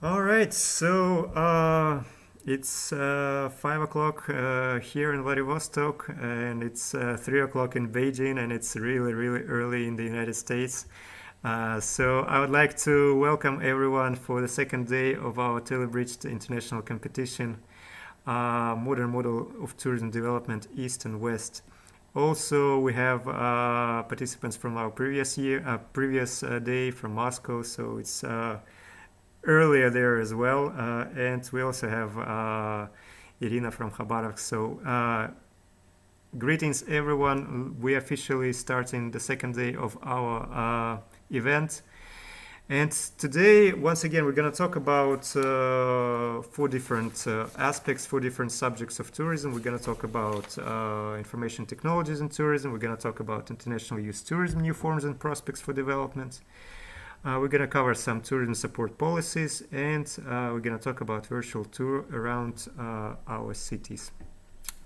All right, so it's 5 o'clock here in Vladivostok, and it's 3 o'clock in Beijing, and it's really, really early in the United States. So I would like to welcome everyone for the second day of our Telebridged International Competition, Modern Model of Tourism Development, East and West. Also, we have participants from our previous day from Moscow, so it's earlier there as well. And we also have Irina from Khabarovsk. So greetings everyone. We are officially starting the second day of our event. And today, once again, we're going to talk about four different aspects, four different subjects of tourism. We're going to talk about information technologies in tourism. We're going to talk about international youth tourism, new forms and prospects for development. We're going to cover some tourism support policies, and we're going to talk about virtual tour around our cities.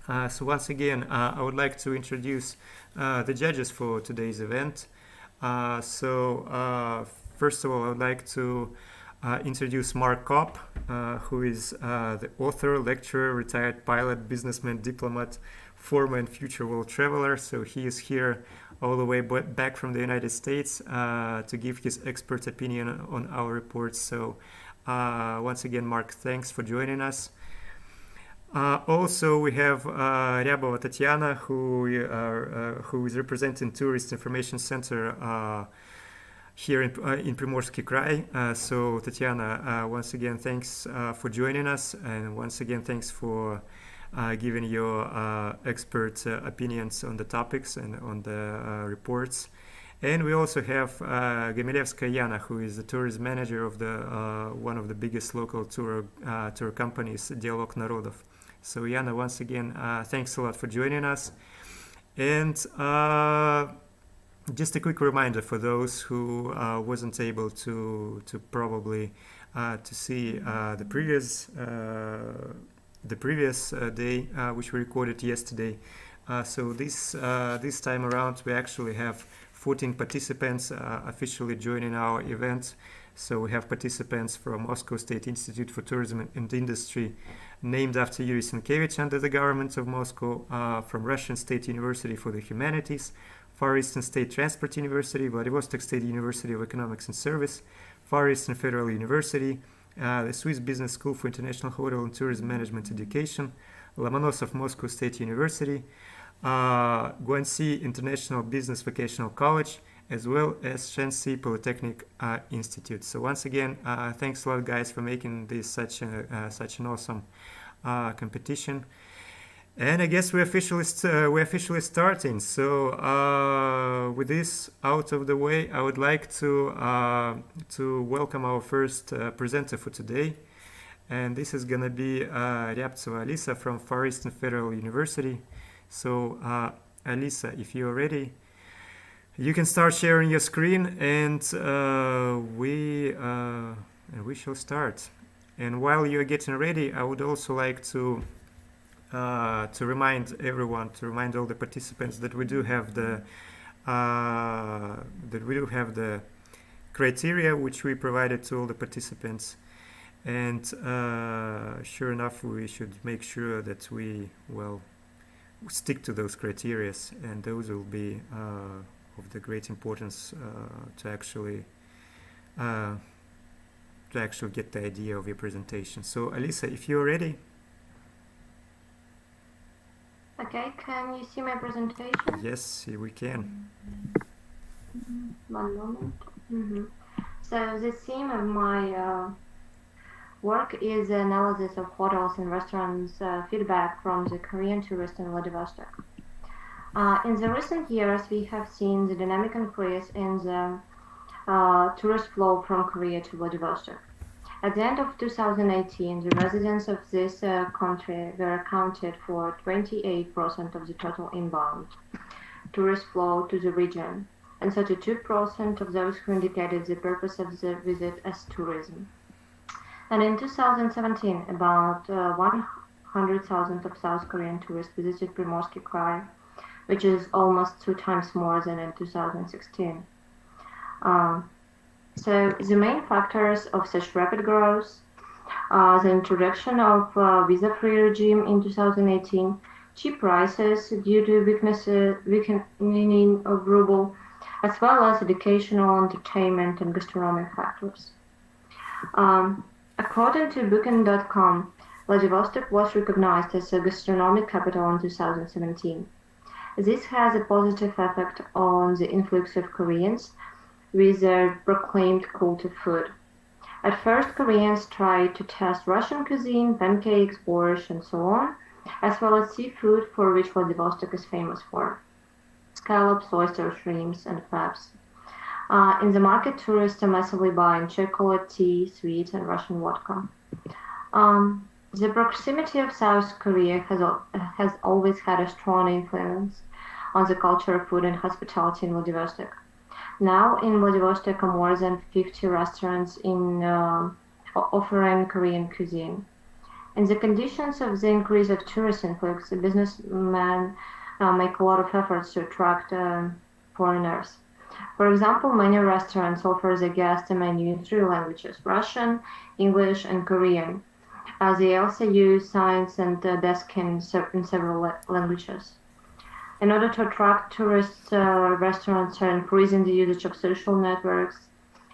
So once again, I would like to introduce the judges for today's event. First of all, I would like to introduce Mark Kopp, who is the author, lecturer, retired pilot, businessman, diplomat, former and future world traveler. So he is here all the way back from the United States to give his expert opinion on our reports. So once again, Mark, thanks for joining us. Also, we have Ryabova Tatiana, who is representing Tourist Information Center here in Primorsky Krai. So Tatiana, once again, thanks for joining us, and once again, thanks for giving your expert opinions on the topics and on the reports. And we also have Gamilevskaya Yana, who is the tourism manager of the one of the biggest local tour companies, Dialog Narodov. So Yana, once again, thanks a lot for joining us. And just a quick reminder for those who wasn't able to probably to see the previous day, which we recorded yesterday. So this time around, we actually have 14 participants officially joining our event. So we have participants from Moscow State Institute for Tourism and Industry, named after Yuri Sienkiewicz under the government of Moscow, from Russian State University for the Humanities, Far Eastern State Transport University, Vladivostok State University of Economics and Service, Far Eastern Federal University, the Swiss Business School for International Hotel and Tourism Management Education, Lomonosov Moscow State University, Guangxi International Business Vocational College, as well as Shanxi Polytechnic Institute. So once again, thanks a lot, guys, for making this such an awesome competition. And I guess we're officially starting. So with this out of the way, I would like to welcome our first presenter for today, and this is gonna be Ryabtseva Alisa from Far Eastern Federal University. So Alisa, if you're ready, you can start sharing your screen, and we shall start. And while you're getting ready, I would also like to remind all the participants that we do have the criteria which we provided to all the participants, and sure enough, we should make sure that we stick to those criteria, and those will be of the great importance to actually get the idea of your presentation. So Alisa, if you're ready. Okay, can you see my presentation? Yes, we can. One moment. So the theme of my work is the analysis of hotels and restaurants' feedback from the Korean tourists in Vladivostok. In the recent years, we have seen the dynamic increase in the tourist flow from Korea to Vladivostok. At the end of 2018, the residents of this country were accounted for 28% of the total inbound tourist flow to the region, and 32% of those who indicated the purpose of the visit as tourism. And in 2017, about 100,000 of South Korean tourists visited Primorsky Krai, which is almost 2 times more than in 2016. So the main factors of such rapid growth The introduction of visa-free regime in 2018, cheap prices due to weakening of ruble, as well as educational, entertainment, and gastronomic factors. According to Booking.com, Vladivostok was recognized as a gastronomic capital in 2017. This has a positive effect on the influx of Koreans with their proclaimed cult of food. At first, Koreans tried to test Russian cuisine, pancakes, borscht, and so on, as well as seafood, for which Vladivostok is famous for: scallops, oysters, shrimps, and crabs. In the market, tourists are massively buying chocolate, tea, sweets, and Russian vodka. The proximity of South Korea has always had a strong influence on the culture of food and hospitality in Vladivostok. Now, in Vladivostok are more than 50 restaurants offering Korean cuisine. In the conditions of the increase of tourist influx, the businessmen make a lot of efforts to attract foreigners. For example, many restaurants offer the guests a menu in three languages: Russian, English, and Korean. They also use signs and desks in several languages. In order to attract tourists, restaurants are increasing the usage of social networks,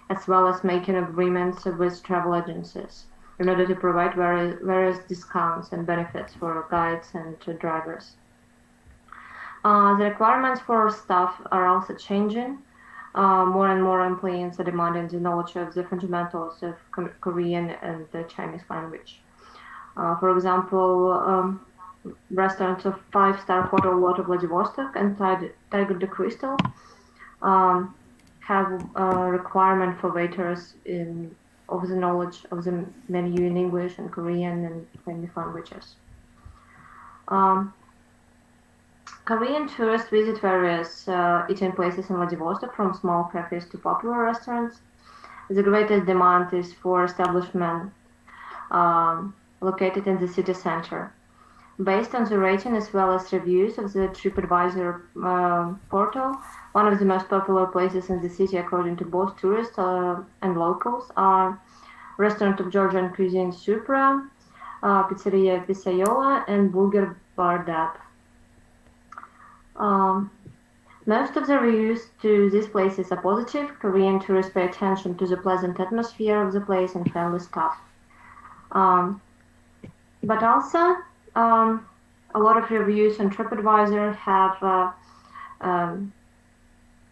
as well as making agreements with travel agencies in order to provide various discounts and benefits for guides and drivers. The requirements for staff are also changing. More and more employees are demanding the knowledge of the fundamentals of Korean and the Chinese language. For example, restaurants of five-star hotel Water Vladivostok and Tiger de Crystal have a requirement for waiters of the knowledge of the menu in English and Korean and Chinese languages. Korean tourists visit various eating places in Vladivostok, from small cafes to popular restaurants. The greatest demand is for establishments located in the city center. Based on the rating as well as reviews of the TripAdvisor portal, one of the most popular places in the city, according to both tourists and locals, are restaurant of Georgian cuisine Supra, Pizzeria Pisayola, and Bulgar Bar Dab. Most of the reviews to these places are positive. Korean tourists pay attention to the pleasant atmosphere of the place and friendly staff. But also, a lot of reviews on TripAdvisor have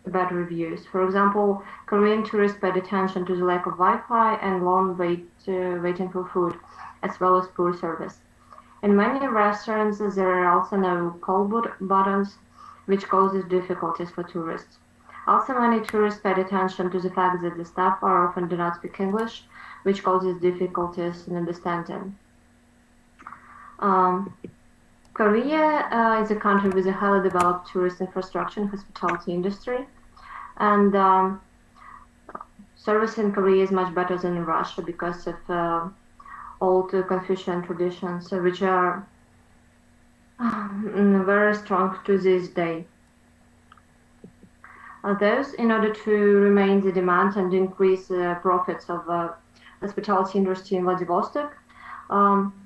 bad reviews. For example, Korean tourists paid attention to the lack of Wi-Fi and long waiting for food, as well as poor service. In many restaurants, there are also no call buttons, which causes difficulties for tourists. Also, many tourists paid attention to the fact that the staff often do not speak English, which causes difficulties in understanding. Korea is a country with a highly developed tourist infrastructure and hospitality industry, and service in Korea is much better than in Russia because of old Confucian traditions, which are very strong to this day. Thus, in order to remain the demand and increase the profits of hospitality industry in Vladivostok,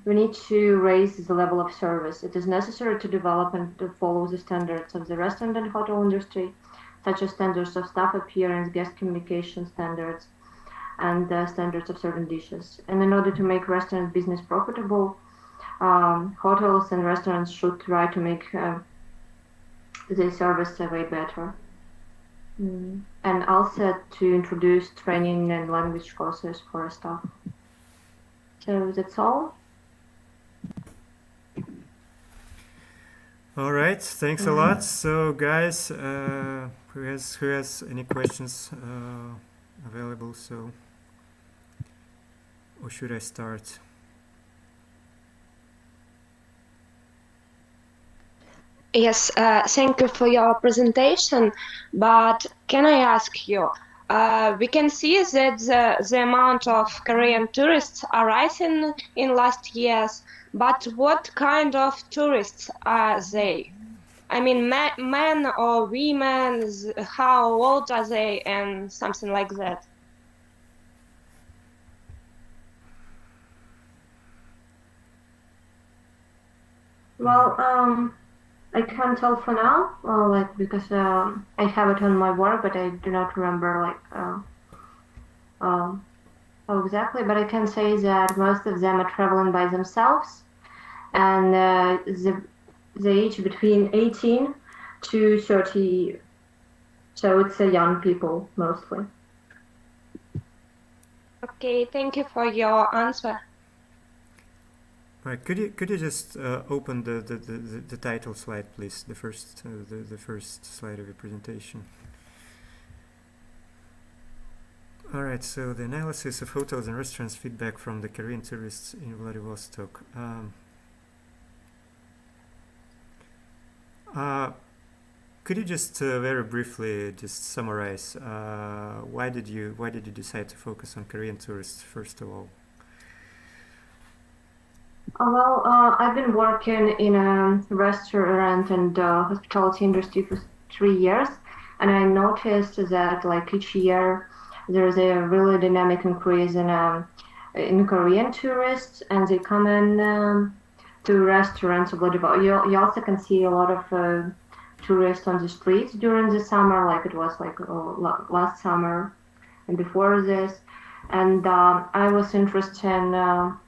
we need to raise the level of service. It is necessary to develop and to follow the standards of the restaurant and hotel industry, such as standards of staff appearance, guest communication standards, and standards of serving dishes. And in order to make restaurant business profitable, hotels and restaurants should try to make the service way better. And also to introduce training and language courses for staff. So that's all. All right, thanks a lot. So guys, who has any questions available? So, or should I start? Yes, thank you for your presentation, but can I ask you, we can see that the amount of Korean tourists are rising in last years, but what kind of tourists are they? I mean, men or women, how old are they, and something like that? Well, I can't tell for now, like because I have it on my work, but I do not remember like how exactly. But I can say that most of them are traveling by themselves, and the age between 18 to 30, so it's young people mostly. Okay, thank you for your answer. Right. Could you just open the title slide, please? The first slide of your presentation. All right. So the analysis of hotels and restaurants feedback from the Korean tourists in Vladivostok. Could you just very briefly just summarize why did you decide to focus on Korean tourists first of all? Well, I've been working in a restaurant and hospitality industry for 3 years, and I noticed that like each year there's a really dynamic increase in Korean tourists, and they come in to restaurants of Vladivostok. You also can see a lot of tourists on the streets during the summer, like it was like last summer and before this, and I was interested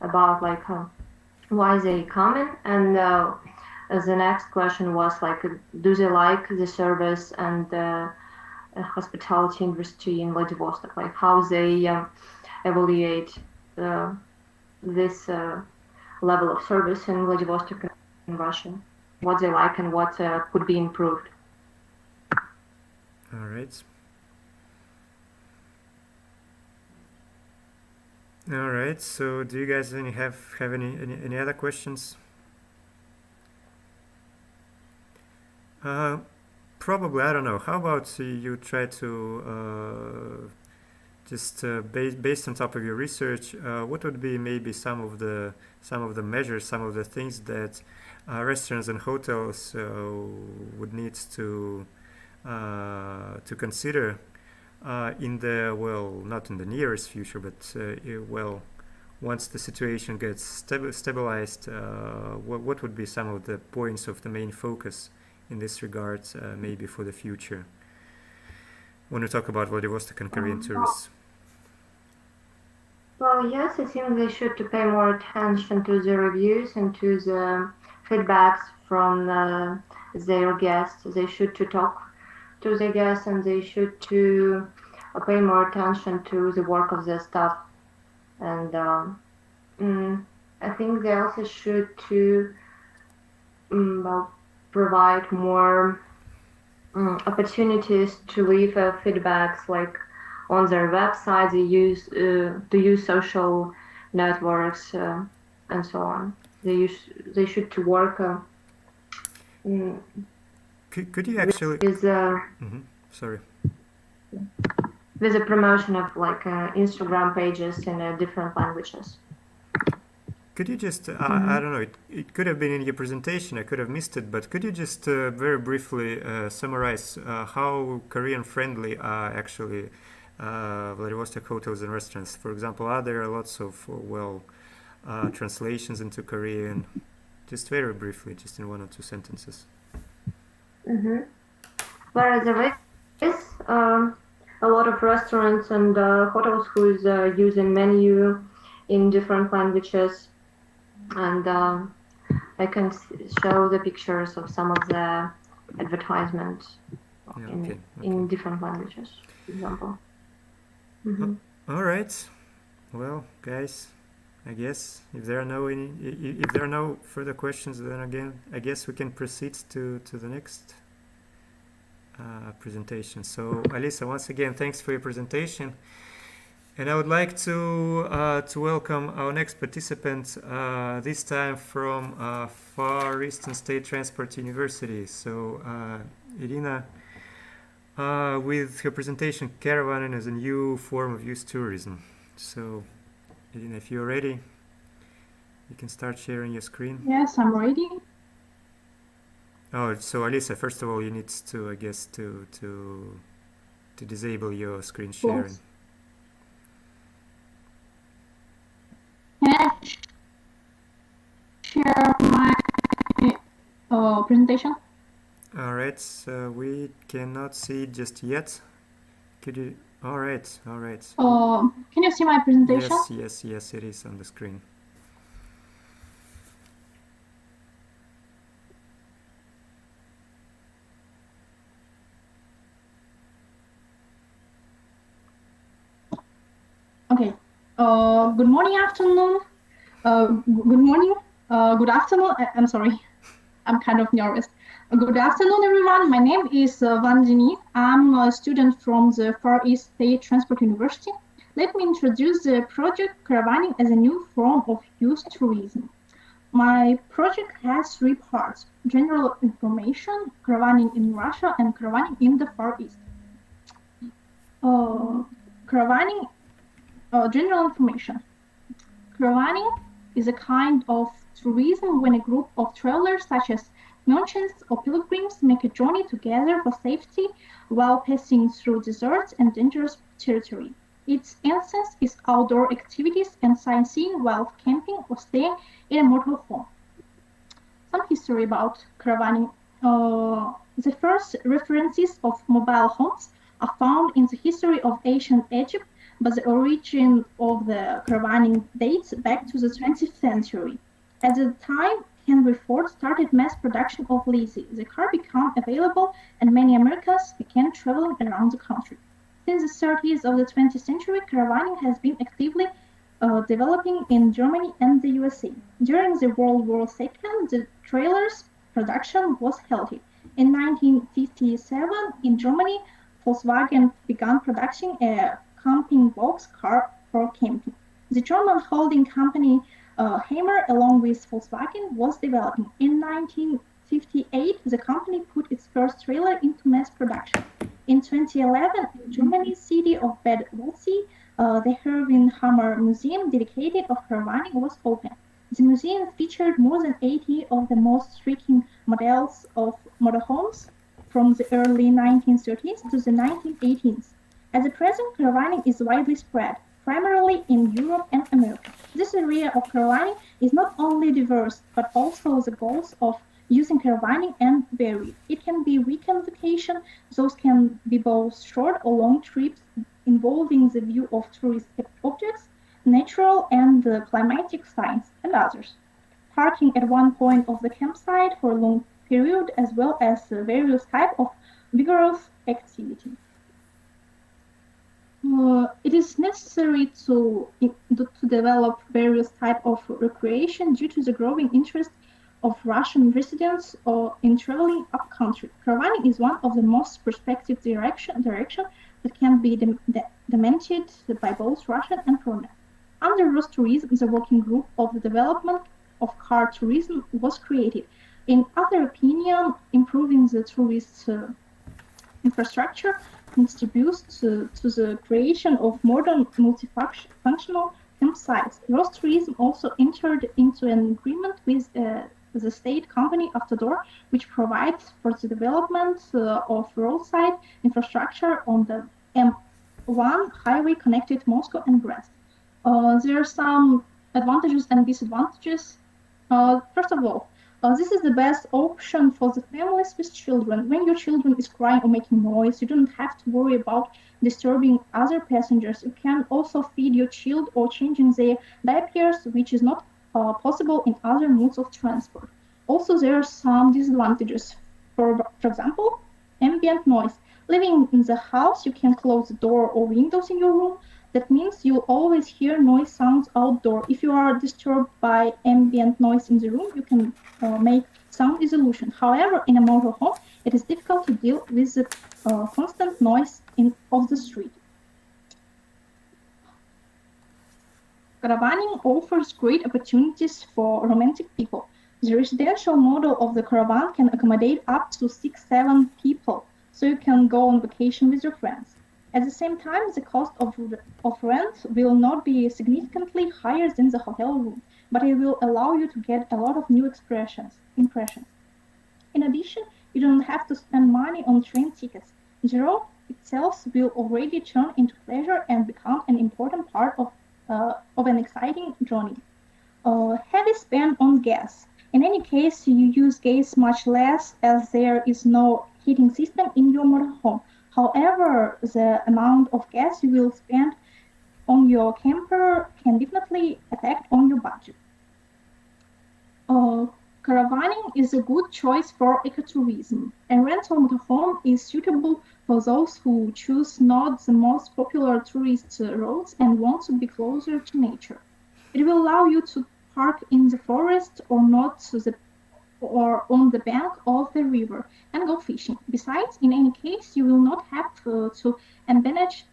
about like. Why they coming, and the next question was like, do they like the service and hospitality industry in Vladivostok, like how they evaluate this level of service in Vladivostok in Russia, what they like and what could be improved. All right. All right. So, do you guys have any other questions? Probably, I don't know. How about you try to just based on top of your research, what would be maybe some of the measures, some of the things that restaurants and hotels would need to consider in the, well, not in the nearest future, but well, once the situation gets stabilized, what would be some of the points of the main focus in this regard, maybe for the future, when we talk about Vladivostok and Korean tourists? Well, yes, I think they should to pay more attention to the reviews and to the feedbacks from their guests. They should to talk to the guests, and they should to pay more attention to the work of the staff. And I think they also should to well, provide more opportunities to leave feedbacks, like on their website. They use to use social networks and so on. They should to work. Could you actually? Sorry. With the promotion of like Instagram pages in different languages. Could you just, I don't know, it could have been in your presentation, I could have missed it, but could you just very briefly summarize how Korean friendly are actually Vladivostok hotels and restaurants? For example, are there lots of, well, translations into Korean? Just very briefly, just in 1 or 2 sentences. Whereas there is a lot of restaurants and hotels who's using menu in different languages, and I can show the pictures of some of the advertisements in different languages, for example. All right. Well, guys, I guess if there are no further questions, then again, I guess we can proceed to the next presentation. So, Alisa, once again, thanks for your presentation. And I would like to welcome our next participant, this time from Far Eastern State Transport University. So, Irina, with her presentation, Caravaning as a New Form of Youth Tourism. So, Irina, if you're ready, you can start sharing your screen. Yes, I'm ready. Oh, so Alisa, first of all, you need to, I guess, to disable your screen sharing. Yes. Can I share my presentation? All right, so we cannot see it just yet. Could you? All right. Can you see my presentation? Yes, it is on the screen. Okay. Good morning, afternoon. Good morning. Good afternoon. I'm sorry. I'm kind of nervous. Good afternoon, everyone. My name is Vandini. I'm a student from the Far East State Transport University. Let me introduce the project Caravaning as a new form of youth tourism. My project has three parts: general information, caravaning in Russia, and caravaning in the Far East. Caravaning, general information. Caravaning is a kind of tourism when a group of travelers, such as merchants or pilgrims, make a journey together for safety while passing through deserts and dangerous territory. Its essence is outdoor activities and sightseeing while camping or staying in a motorhome. Some history about caravaning. The first references of mobile homes are found in the history of ancient Egypt, but the origin of the caravaning dates back to the 20th century. At the time Henry Ford started mass production of Lizzie, the car became available and many Americans began traveling around the country. Since the 30s of the 20th century, caravaning has been actively developing in Germany and the USA. During the World War II, the trailer's production was halted. In 1957, in Germany, Volkswagen began producing a camping box car for camping. The German holding company Hammer, along with Volkswagen, was developing. In 1958, the company put its first trailer into mass production. In 2011, in Germany's city of Bad Waldsee, the Erwin Hammer Museum dedicated of caravaning was opened. The museum featured more than 80 of the most striking models of motorhomes from the early 1930s to the 1980s. At the present, caravaning is widely spread, primarily in Europe and America. This area of caravaning is not only diverse, but also the goals of using caravaning and varied. It can be weekend vacation, those can be both short or long trips involving the view of tourist objects, natural and climatic signs, and others. Parking at one point of the campsite for a long period, as well as various types of vigorous activity. It is necessary to develop various types of recreation due to the growing interest of Russian residents in traveling upcountry. Caravaning is one of the most prospective direction that can be demanded by both Russian and foreigners. Under Rostourism, the working group of the development of car tourism was created. In other opinion, improving the tourist infrastructure contributes to the creation of modern multifunctional campsites. Rostourism also entered into an agreement with the state company Avtodor, which provides for the development of roadside infrastructure on the M1 highway connected Moscow and Brest. There are some advantages and disadvantages. First of all, this is the best option for the families with children. When your children is crying or making noise, you don't have to worry about disturbing other passengers. You can also feed your child or changing their diapers, which is not possible in other modes of transport. Also, there are some disadvantages. For example, ambient noise. Living in the house, you can close the door or windows in your room. That means you'll always hear noise sounds outdoor. If you are disturbed by ambient noise in the room, you can make sound isolation. However, in a motorhome, it is difficult to deal with the constant noise of the street. Caravaning offers great opportunities for romantic people. The residential model of the caravan can accommodate up to 6-7 people, so you can go on vacation with your friends. At the same time, the cost of rent will not be significantly higher than the hotel room, but it will allow you to get a lot of new impressions. In addition, you don't have to spend money on train tickets. The road itself will already turn into pleasure and become an important part of an exciting journey. Heavy spend on gas. In any case, you use gas much less as there is no heating system in your motorhome. However, the amount of gas you will spend on your camper can definitely affect on your budget. Caravaning is a good choice for ecotourism. A rental motorhome is suitable for those who choose not the most popular tourist routes and want to be closer to nature. It will allow you to park in the forest or on the bank of the river and go fishing. Besides, in any case, you will not have to manage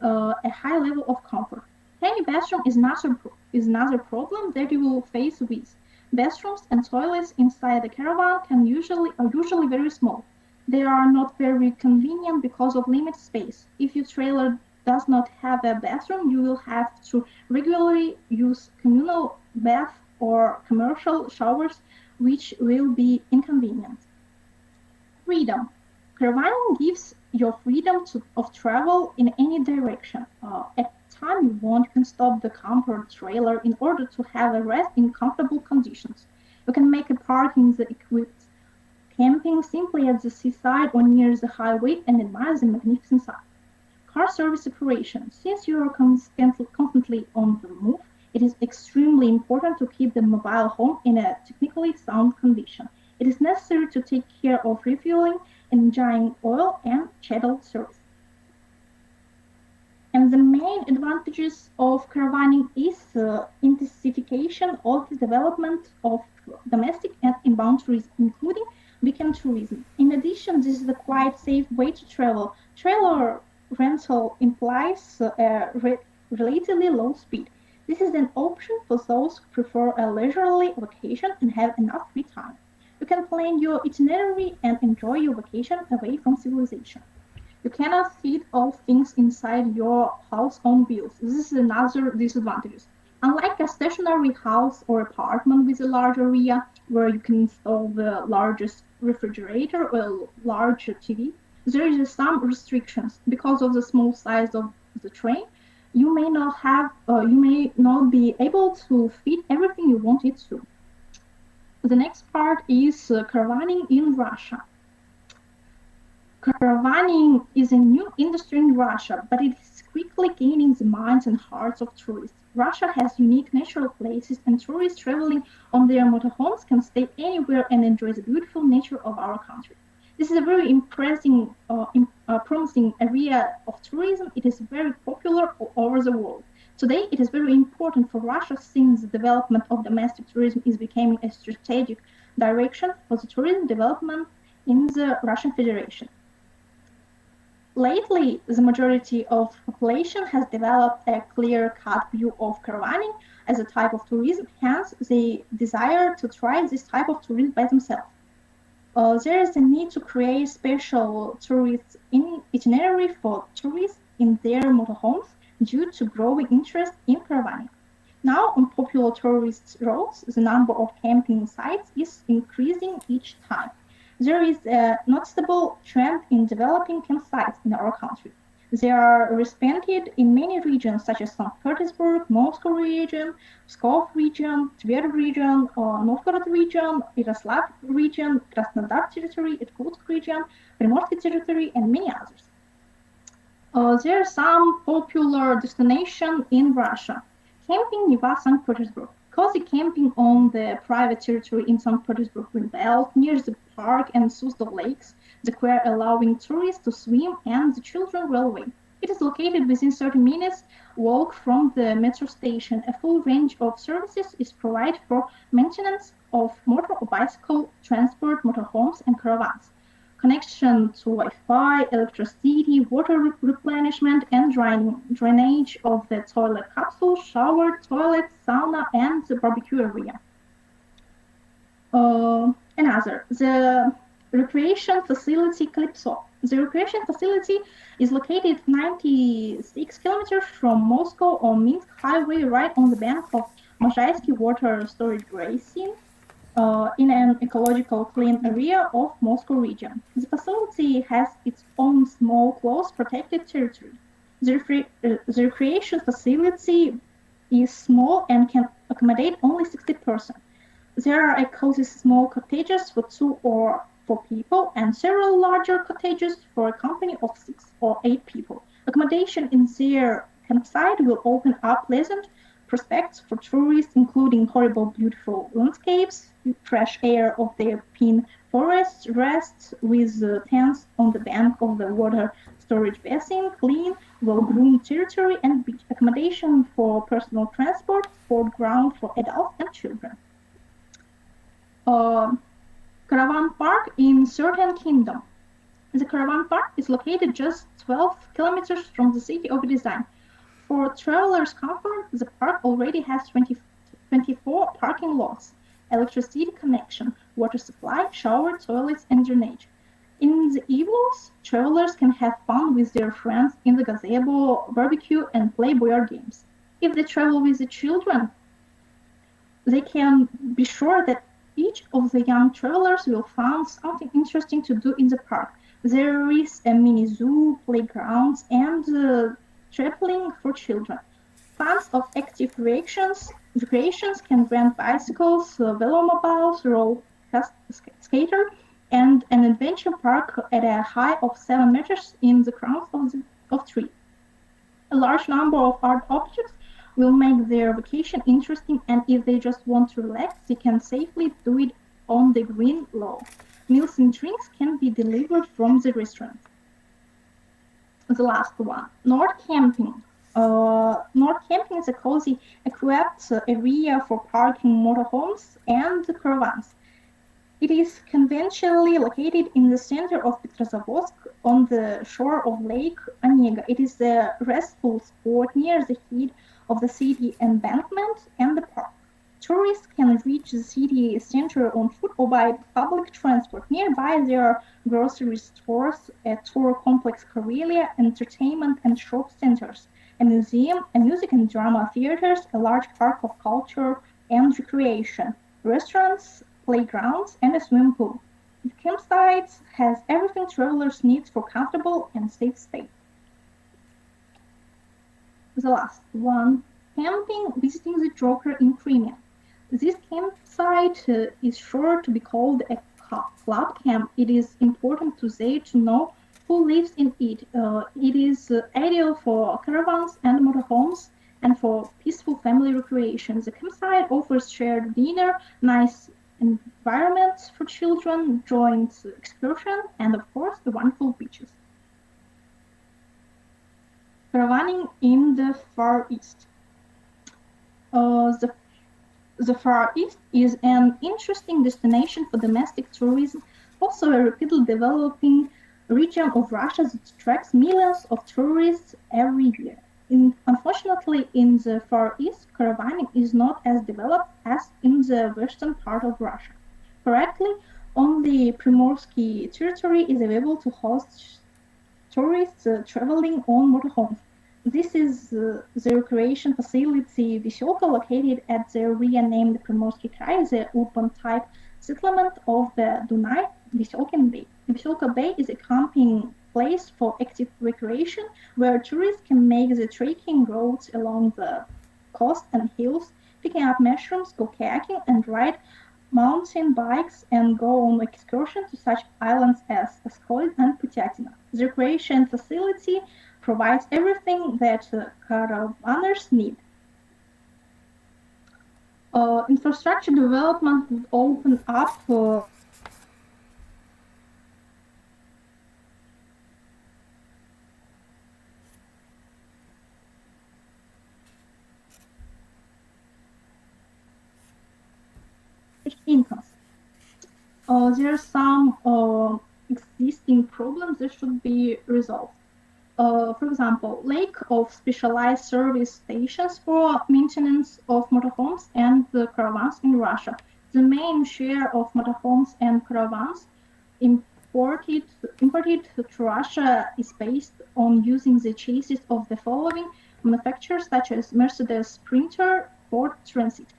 a high level of comfort. Tiny bathroom is another problem that you will face with. Bathrooms and toilets inside the caravan are usually very small. They are not very convenient because of limited space. If your trailer does not have a bathroom, you will have to regularly use communal bath or commercial showers, which will be inconvenient. Freedom. Caravaning gives you freedom of travel in any direction. At time you want, you can stop the camper trailer in order to have a rest in comfortable conditions. You can make a parking the equipped camping simply at the seaside or near the highway and admire the magnificent sight. Car service operation. Since you are constantly on the move, it is extremely important to keep the mobile home in a technically sound condition. It is necessary to take care of refueling, enjoying oil and chattel service. And the main advantages of caravaning is intensification of the development of domestic and inbound tourism, including weekend tourism. In addition, this is a quite safe way to travel. Trailer rental implies a relatively low speed. This is an option for those who prefer a leisurely vacation and have enough free time. You can plan your itinerary and enjoy your vacation away from civilization. You cannot fit all things inside your house on wheels. This is another disadvantage. Unlike a stationary house or apartment with a large area where you can install the largest refrigerator or large TV, there is some restrictions. Because of the small size of the train, you may not be able to fit everything you wanted to. The next part is caravaning in Russia. Caravaning is a new industry in Russia, but it is quickly gaining the minds and hearts of tourists. Russia has unique natural places, and tourists traveling on their motorhomes can stay anywhere and enjoy the beautiful nature of our country. This is a very promising area of tourism. It is very popular all over the world. Today, it is very important for Russia since the development of domestic tourism is becoming a strategic direction for the tourism development in the Russian Federation. Lately, the majority of the population has developed a clear-cut view of caravaning as a type of tourism, hence they desire to try this type of tourism by themselves. There is a need to create special tourist itinerary for tourists in their motorhomes due to growing interest in caravaning. Now, on popular tourist routes, the number of camping sites is increasing each time. There is a noticeable trend in developing campsites in our country. They are expanded in many regions such as St. Petersburg, Moscow region, Pskov region, Tver region, Novgorod region, Yaroslav region, Krasnodar territory, Irkutsk region, Primorsky territory, and many others. There are some popular destinations in Russia. Camping near St. Petersburg. Cozy camping on the private territory in St. Petersburg Belt near the park and Sustov lakes, the square allowing tourists to swim, and the children railway. It is located within 30 minutes walk from the metro station. A full range of services is provided for maintenance of motor or bicycle transport, motorhomes, and caravans. Connection to Wi-Fi, electricity, water replenishment, and drainage of the toilet capsule, shower, toilet, sauna, and the barbecue area. The recreation facility Calypso. The recreation facility is located 96 kilometers from Moscow on Minsk Highway, right on the bank of Mozhaisky water storage basin. In an ecological clean area of Moscow region. The facility has its own small close protected territory. The recreation facility is small and can accommodate only 60 persons. There are cozy small cottages for 2 or 4 people and several larger cottages for a company of 6 or 8 people. Accommodation in their campsite will open up pleasant prospects for tourists, including horrible beautiful landscapes, fresh air of their pine forests, rests with tents on the bank of the water storage basin, clean, well-groomed territory, and beach accommodation for personal transport, sport ground for adults and children. Caravan Park in Certain Kingdom. The Caravan Park is located just 12 kilometers from the city of Design. For travelers' comfort, the park already has 24 parking lots, electricity connection, water supply, shower, toilets, and drainage. In the evenings, travelers can have fun with their friends in the gazebo, barbecue, and play board games. If they travel with the children, they can be sure that each of the young travelers will find something interesting to do in the park. There is a mini zoo, playgrounds, and trampoline for children. Fans of active recreations can rent bicycles, velomobiles, roller skater, and an adventure park at a height of 7 meters in the crowns of trees. A large number of art objects will make their vacation interesting, and if they just want to relax, they can safely do it on the green lawn. Meals and drinks can be delivered from the restaurant. The last one, North Camping. North Camping is a cozy, equipped area for parking motorhomes and caravans. It is conventionally located in the center of Petrozavodsk on the shore of Lake Onega. It is a restful spot near the head of the city embankment and the park. Tourists can reach the city center on foot or by public transport. Nearby there are grocery stores, a tour complex, Karelia, entertainment and shop centers, a museum, a music and drama theaters, a large park of culture and recreation, restaurants, playgrounds, and a swimming pool. The campsite has everything travelers need for comfortable and safe stay. The last one, camping visiting the Joker in Crimea. This campsite is sure to be called a club camp. It is important to know who lives in it. It is ideal for caravans and motorhomes and for peaceful family recreation. The campsite offers shared dinner, nice environment for children, joint excursion, and of course the wonderful beaches. Caravaning in the Far East. The Far East is an interesting destination for domestic tourism, also a rapidly developing region of Russia that attracts millions of tourists every year. Unfortunately, in the Far East, caravaning is not as developed as in the western part of Russia. Correctly, only Primorsky territory is available to host tourists traveling on motorhomes. This is the recreation facility Veselka, located at the renamed Primorsky Krai, the urban type settlement of the Dunai, Veselkin Bay. Veselka Bay is a camping place for active recreation where tourists can make the trekking routes along the coast and hills, picking up mushrooms, go kayaking, and ride mountain bikes and go on excursion to such islands as Askold and Putyatina. The recreation facility provides everything that caravanners need. Infrastructure development would open up incomes. There are some existing problems that should be resolved. For example, lack of specialized service stations for maintenance of motorhomes and caravans in Russia. The main share of motorhomes and caravans imported to Russia is based on using the chassis of the following manufacturers such as Mercedes Sprinter, Ford Transit.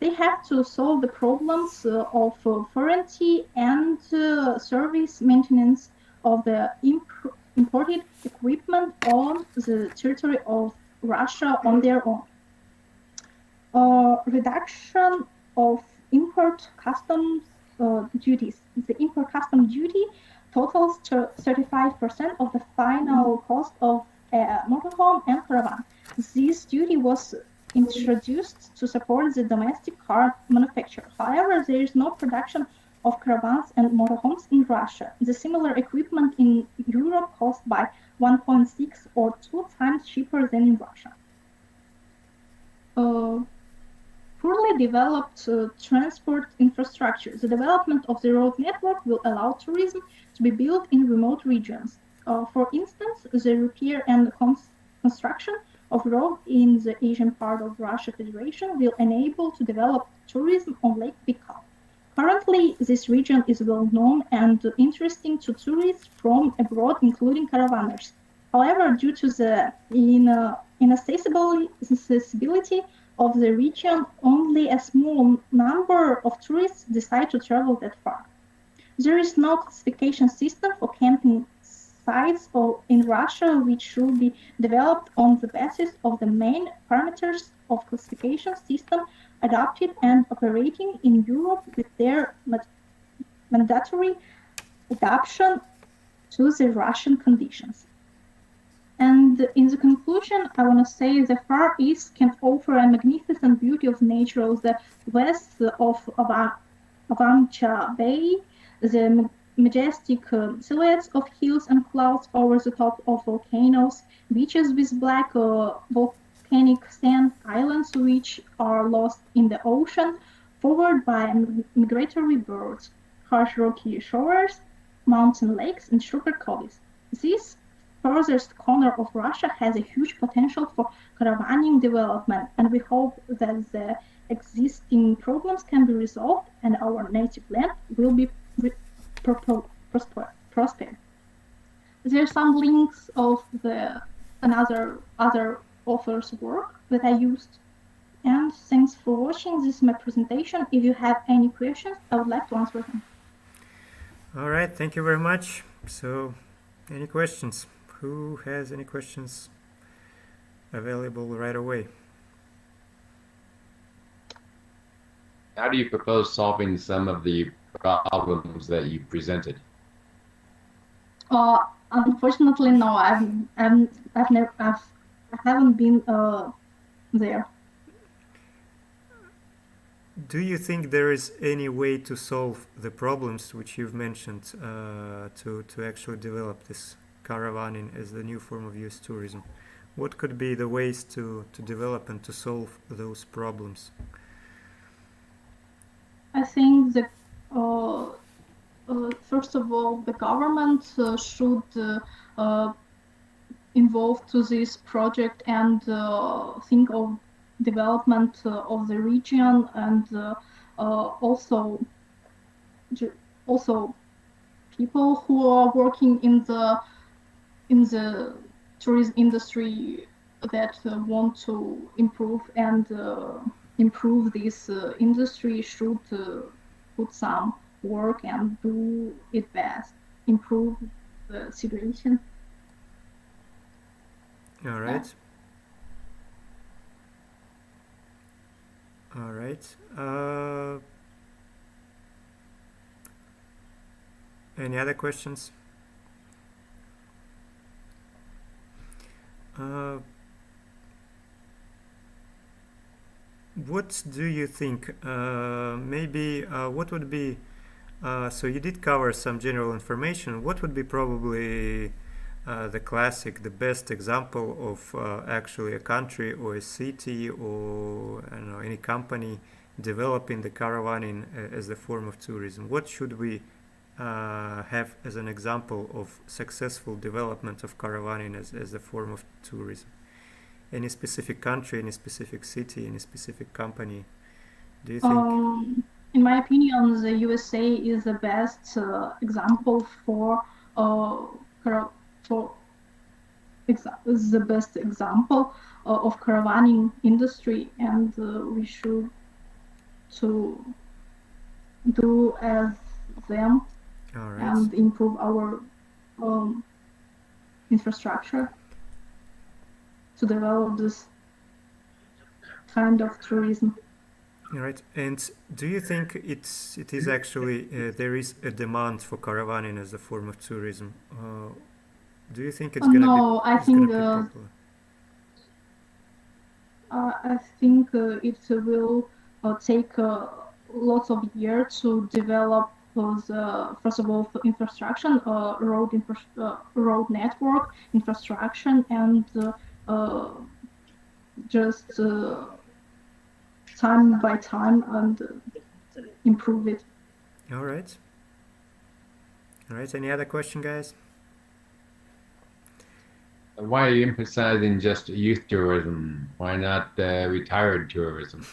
They have to solve the problems of warranty and service maintenance of the imported equipment on the territory of Russia on their own. Reduction of import customs duties. The import custom duty totals 35% of the final cost of a motorhome and caravan. This duty was introduced to support the domestic car manufacturer. However, there is no production of caravans and motorhomes in Russia. The similar equipment in Europe cost by 1.6 or 2 times cheaper than in Russia. Poorly developed transport infrastructure. The development of the road network will allow tourism to be built in remote regions. For instance, the repair and construction of road in the Asian part of Russia Federation will enable to develop tourism on Lake Baikal. Currently, this region is well known and interesting to tourists from abroad, including caravanners. However, due to the inaccessibility of the region, only a small number of tourists decide to travel that far. There is no classification system for camping sites in Russia, which should be developed on the basis of the main parameters of classification system adopted and operating in Europe with their mandatory adaptation to the Russian conditions. And in the conclusion, I want to say the Far East can offer a magnificent beauty of nature of the west of Avancha Bay, the majestic silhouettes of hills and clouds over the top of volcanoes, beaches with black volcanic sand, islands which are lost in the ocean, favored by migratory birds, harsh rocky shores, mountain lakes, and sugar coffees. This furthest corner of Russia has a huge potential for caravanning development, and we hope that the existing problems can be resolved and our native land will be prosper. There are some links of the other authors' work that I used. And thanks for watching. This is my presentation. If you have any questions, I would like to answer them. All right, thank you very much. So, any questions? Who has any questions available right away? How do you propose solving some of the problems that you presented? Unfortunately, no. I haven't been there. Do you think there is any way to solve the problems which you've mentioned to actually develop this caravaning as the new form of youth tourism? What could be the ways to develop and to solve those problems? I think that first of all, the government should involve to this project and think of development of the region, and also people who are working in the tourism industry that want to improve this industry should put some work and do it best, improve the situation. All right. All right. Any other questions? What do you think? Maybe what would be? So you did cover some general information. What would be probably the classic, the best example of actually a country or a city or I don't know, any company developing the caravaning as a form of tourism? What should we have as an example of successful development of caravaning as a form of tourism? Any specific country, any specific city, any specific company? Do you think? In my opinion, the USA is the best example is the best example of caravaning industry, and we should to do as them. All right. And improve our infrastructure to develop this kind of tourism. All right. And do you think it is actually there is a demand for caravaning as a form of tourism? Do you think it's gonna No, be I it's gonna think be popular? it will take lots of years to develop first of all, infrastructure, road network, infrastructure, and just time by time and improve it. All right. All right. Any other question, guys? Why are you emphasizing just youth tourism? Why not retired tourism?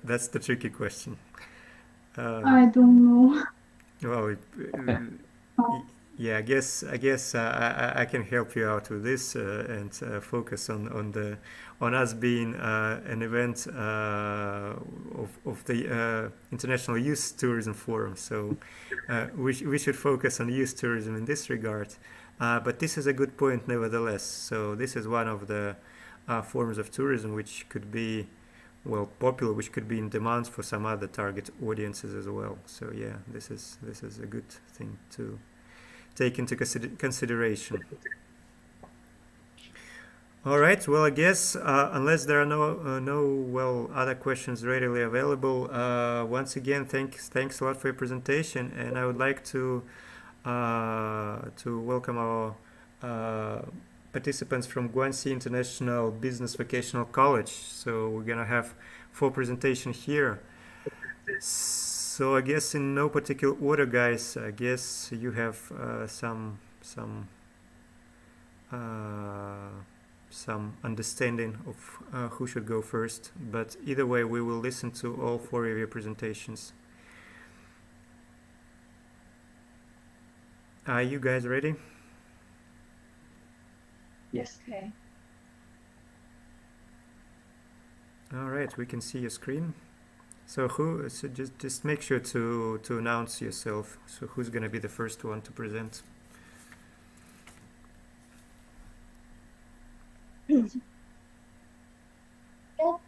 That's the tricky question. I don't know. Well, yeah, I guess I can help you out with this and focus on us being an event of the International Youth Tourism Forum. So we should focus on youth tourism in this regard. But this is a good point, nevertheless. So this is one of the forms of tourism which could be popular, which could be in demand for some other target audiences as well. So yeah, this is a good thing to take into consideration. All right. Well, I guess unless there are no other questions readily available, once again, thanks a lot for your presentation, and I would like to welcome our participants from Guangxi International Business Vocational College. So we're gonna have 4 presentations here. So I guess in no particular order, guys. I guess you have some understanding of who should go first. But either way, we will listen to all 4 of your presentations. Are you guys ready? Yes. Okay. All right, we can see your screen. So just make sure to announce yourself. So who's going to be the first one to present? Dear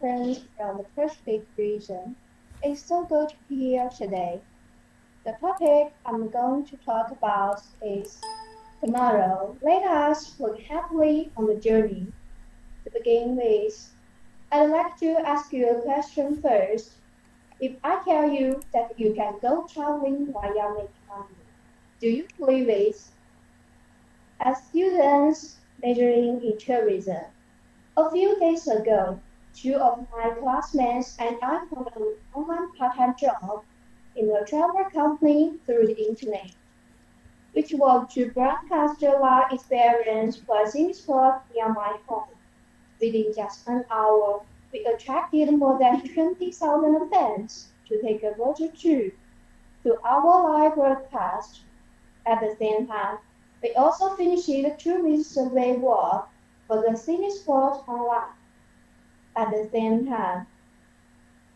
friends from the Pacific region, it's so good to be here today. The topic I'm going to talk about is tomorrow. Let us look happily on the journey. To begin with, I'd like to ask you a question first. If I tell you that you can go traveling while you're making money, do you believe it? As students majoring in tourism, a few days ago, 2 of my classmates and I found an online part-time job in a travel company through the internet, which was to broadcast the live experience for a scenic spot near my home. Within just an hour, we attracted more than 20,000 fans to take a virtual tour to our live broadcast. At the same time, we also finished the tourist survey work for the scenic spot online. At the same time,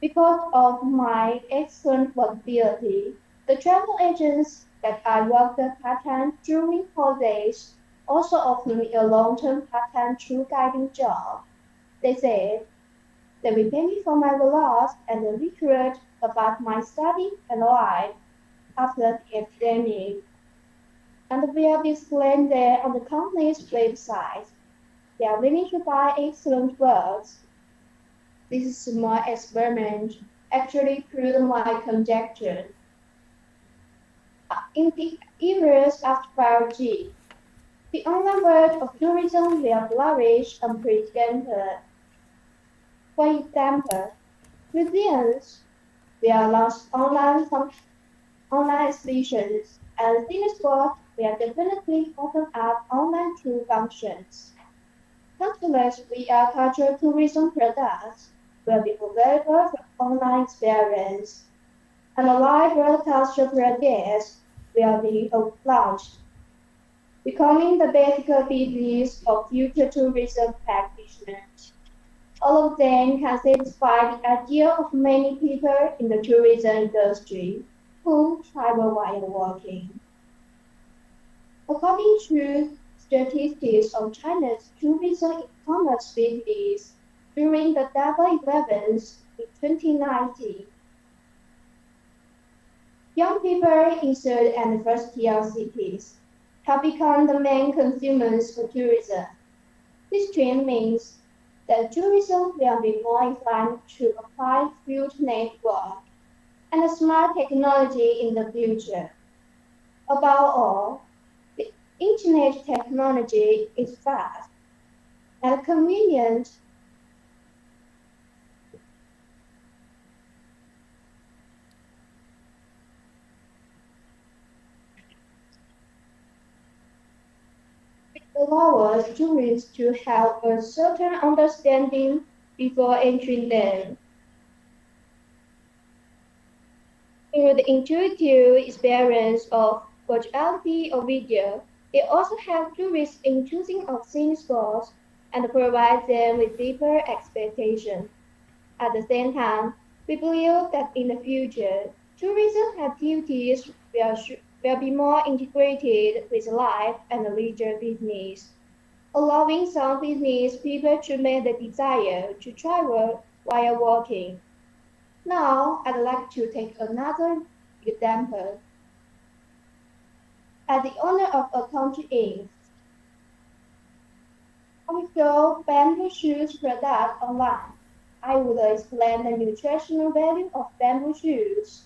because of my excellent workability, the travel agents that I worked part-time during holidays also offered me a long-term part-time tour guiding job. They said they will pay me for my loss and recruit about my study and life after the epidemic. And we are displayed there on the company's website. They are willing to buy excellent works. This small experiment actually proved my conjecture. In the years after 5G, the online world of tourism will flourish unprecedented. For example, museums will launch online exhibitions, and scenic spots will definitely open up online tour functions. Countless VR cultural tourism products will be available for online experience, and a live broadcast projects will be launched, becoming the basic business of future tourism practitioners. All of them can satisfy the idea of many people in the tourism industry who travel while working. According to statistics of China's tourism e-commerce business during the Double 11s in 2019. Young people in third and first-tier cities have become the main consumers for tourism. This trend means that tourism will be more inclined to apply field network and smart technology in the future. Above all, the internet technology is fast and convenient. It allows tourists to have a certain understanding before entering them. Through the intuitive experience of virtuality or video, it also helps tourists in choosing of scenic spots and provides them with deeper expectations. At the same time, we believe that in the future, tourism activities will be more integrated with life and leisure business, allowing some business people to make the desire to travel while working. Now, I'd like to take another example. As the owner of a country inn, I will sell bamboo shoes product online. I would explain the nutritional value of bamboo shoes,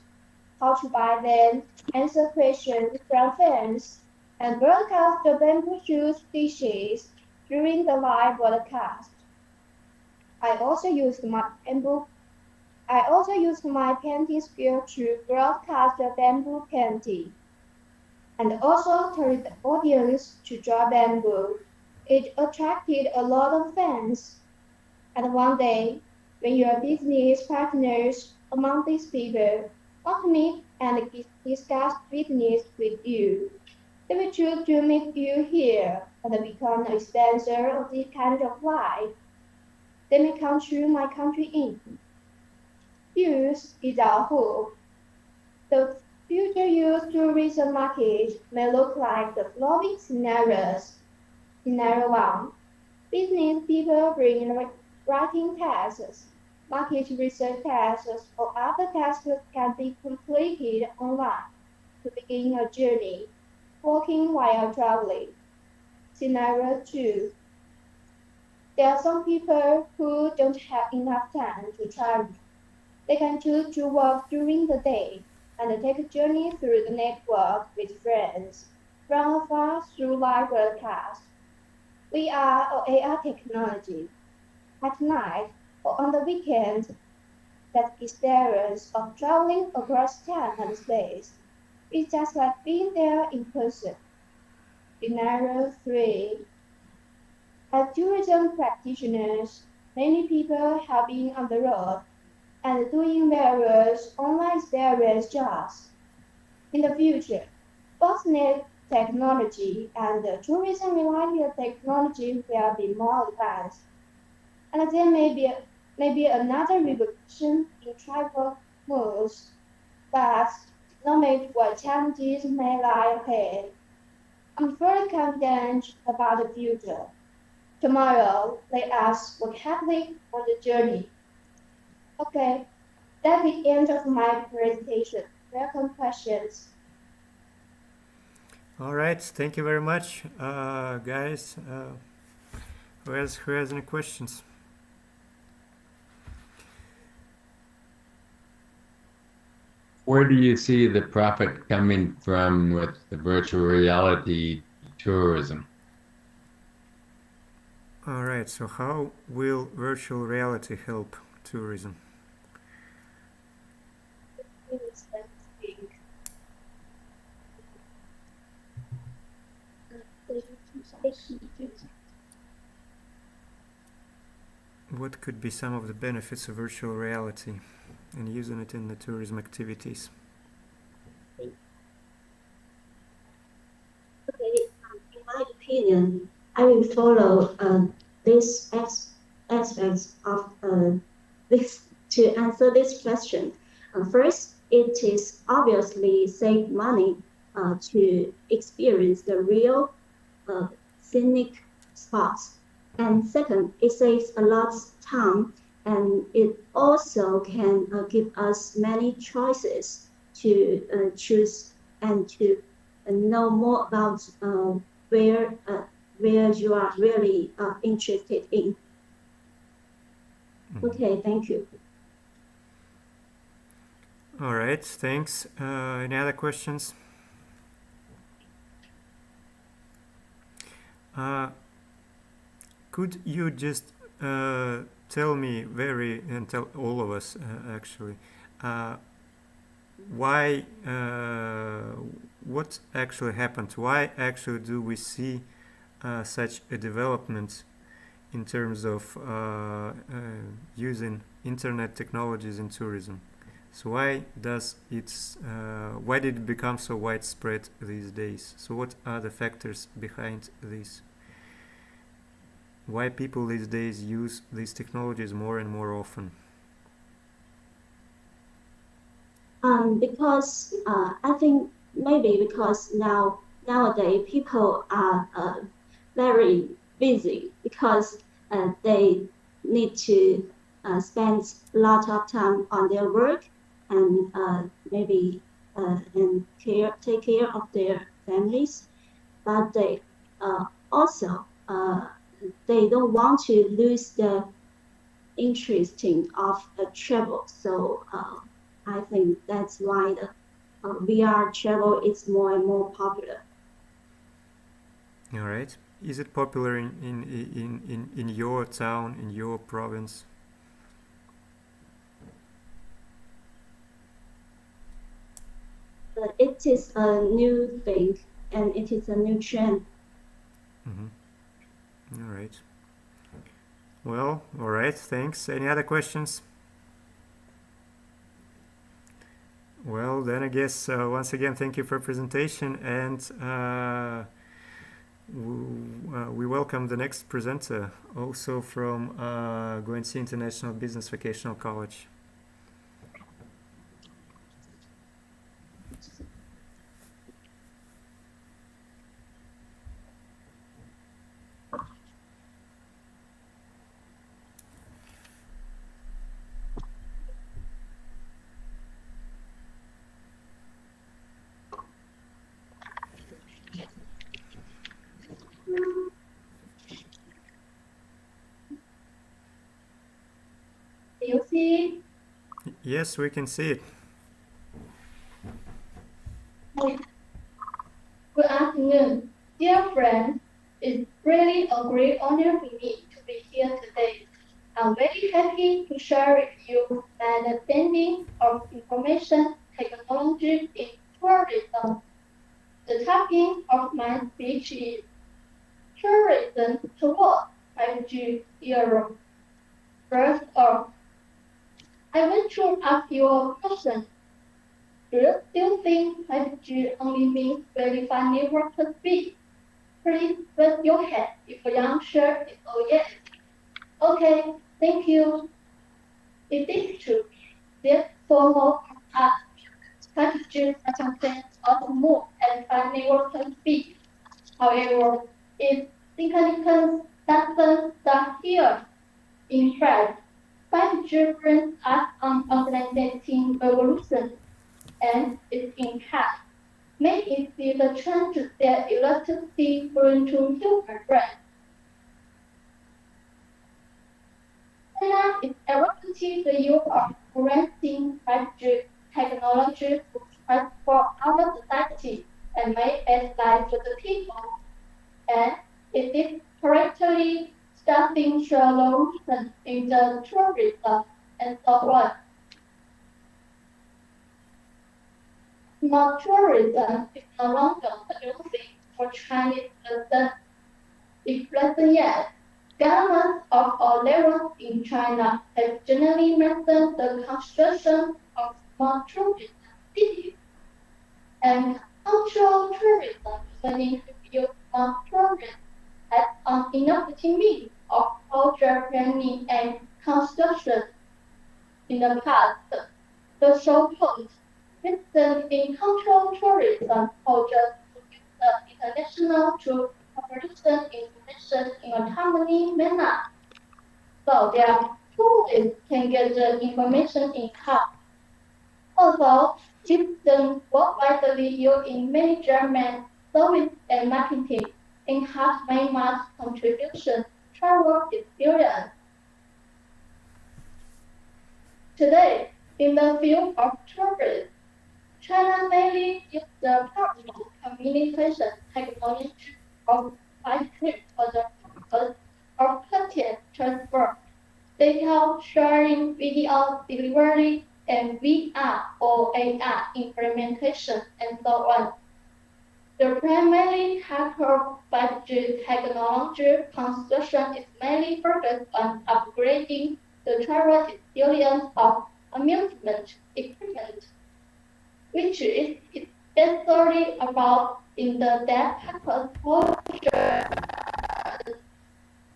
how to buy them, answer questions from fans, and broadcast the bamboo shoes dishes during the live broadcast. I also used my painting skill to broadcast the bamboo painting, and also told the audience to draw bamboo. It attracted a lot of fans. And one day, when your business partners among these people want to meet and discuss business with you, they will choose to meet you here and become a sponsor of this kind of life. They may come to my country inn. Use is our hope. The future youth tourism market may look like the following scenarios. Scenario 1. Business people bring writing tasks. Market research tasks or other tasks can be completed online to begin a journey, working while traveling. Scenario 2. There are some people who don't have enough time to travel. They can choose to work during the day and take a journey through the network with friends from afar through live broadcast. VR or AR technology. At night or on the weekend, that experience of traveling across time and space is just like being there in person. Scenario 3. As tourism practitioners, many people have been on the road and doing various online experience jobs. In the future, both net technology and tourism-related technology will be more advanced, and there may be another revolution in travel modes, but no matter what challenges may lie ahead, I'm very confident about the future. Tomorrow, let us work happily on the journey. Okay, that's the end of my presentation. Welcome questions. All right, thank you very much, guys. Who has any questions? Where do you see the profit coming from with the virtual reality tourism? All right, so how will virtual reality help tourism? What could be some of the benefits of virtual reality and using it in the tourism activities? Okay, in my opinion, I will follow these aspects of this to answer this question. First, it is obviously save money to experience the real scenic spots. And second, it saves a lot of time, and it also can give us many choices to choose and to know more about where you are really interested in. Okay, thank you. All right, thanks. Any other questions? Could you just tell me and tell all of us actually, why, what actually happened? Why actually do we see such a development in terms of using internet technologies in tourism? So why did it become so widespread these days? So what are the factors behind this? Why people these days use these technologies more and more often? Because I think maybe because nowadays people are very busy because they need to spend a lot of time on their work and maybe and take care of their families, but they also they don't want to lose the interesting of travel. So I think that's why the VR travel is more and more popular. All right. Is it popular in your town, in your province? It is a new thing and it is a new trend. All right. Well, all right, thanks. Any other questions? Well, then I guess once again, thank you for your presentation, and we welcome the next presenter, also from Guangxi International Business Vocational College. Do you see? Yes, we can see it. Good afternoon, dear friends. It's really a great honor for me to be here today. I'm very happy to share with you my understanding of information technology in tourism. The topic of my speech is tourism toward 5G era. First off, I want to ask you a question. Do you still think 5G only means very fast network speed? Please raise your hand if your answer is oh yes. Okay, thank you. It is true. Therefore, more us 5G content of more and fast network speed. However, its significance doesn't stop here. In fact, 5G brings us an organizing revolution, and its impact may it be the trend to sell electricity into human brains. China is advocating the use of embracing 5G technology to transform our society and make it life for the people. And it is correctly starting to revolution in the tourism and so on. Smart tourism is no longer a new thing for Chinese residents. In recent years, governments of all levels in China have generally mentioned the construction of smart tourism cities and cultural tourism, meaning to build smart tourism as an innovative means of culture planning and construction. In the past, the so-called Western in cultural tourism culture to the international to producing information in a timely manner. So their tourists can get the information in time. Also, systems work widely used in management, service, and marketing and have made much contribution to travel experience. Today, in the field of tourism, China mainly uses the powerful communication technology of 5G for the purpose of content transfer, data sharing, video delivery, and VR or AR implementation, and so on. The primary tackle 5G technology construction is mainly focused on upgrading the travel experience of amusement equipment, which is especially about in the depth culture.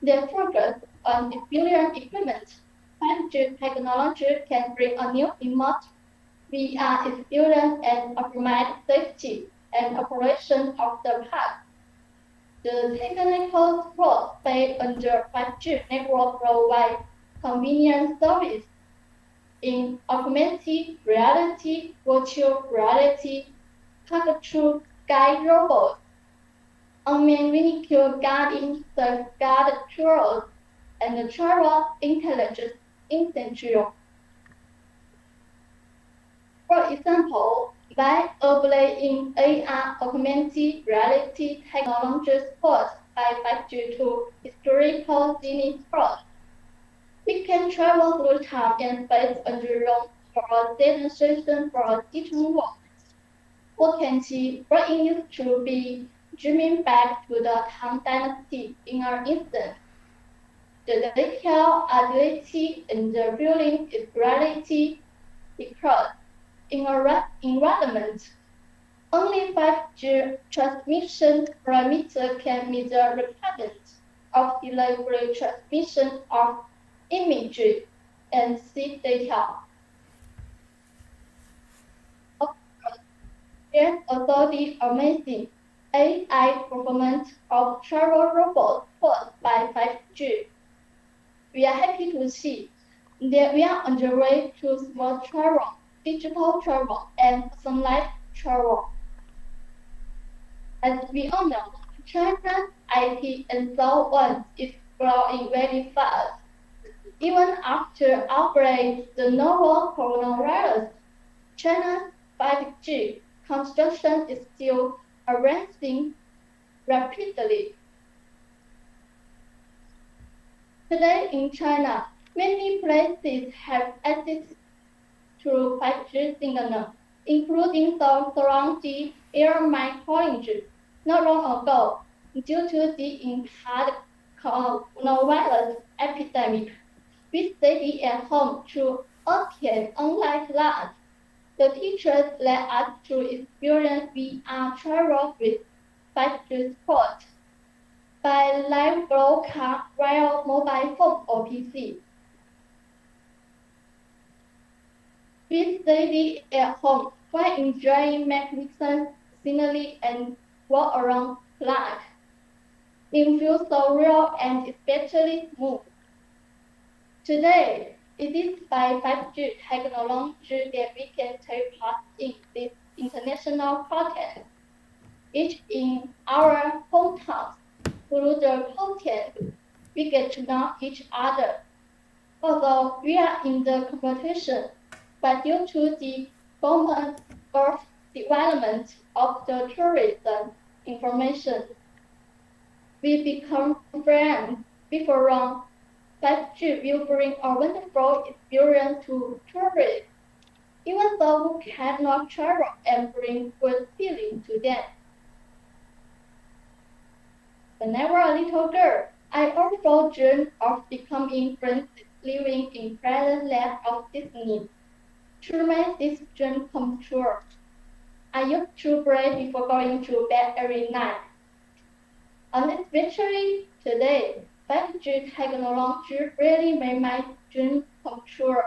They focus on experience equipment. 5G technology can bring a new remote VR experience and optimize safety and operation of the park. The technical support based on the 5G network provide convenient service in augmented reality, virtual reality, pass-through guide robots, unmanned vehicle guiding the guided tours, and the travel intelligence essential. For example, by applying AR augmented reality technology support by 5G to historical scenic spots, we can travel through time and space on the road for a demonstration for a teaching work. What can see what it used to be dreaming back to the Tang Dynasty in an instant. The detail, agility, and the feeling is reality because in a environment, only 5G transmission parameter can meet the requirements of delivery transmission of imagery and see data. Of course, there's also the amazing AI performance of travel robots caused by 5G. We are happy to see that we are on the way to smart travel, digital travel, and personalized travel. As we all know, China's IT and so on is growing very fast. Even after outbreak the novel coronavirus, China's 5G construction is still advancing rapidly. Today in China, many places have access to 5G signal, including the surrounding air monitoring. Not long ago, due to the impact coronavirus epidemic, we stayed at home to attend online class. The teachers led us to experience VR travel with 5G support by live broadcast via mobile phone or PC. We stayed at home while enjoying magnificent scenery and walk around class. It feels so real and especially smooth. Today, it is by 5G technology that we can take part in this international contest, each in our hometowns. Through the contest, we get to know each other. Although we are in the competition, but due to the government development of the tourism information, we become friends before long. 5G will bring a wonderful experience to tourists, even though we cannot travel and bring good feeling to them. When I was a little girl, I also dreamed of becoming princess living in pleasant land of Disney. To make this dream come true, I used to pray before going to bed every night. And especially today, 5G technology really made my dream come true.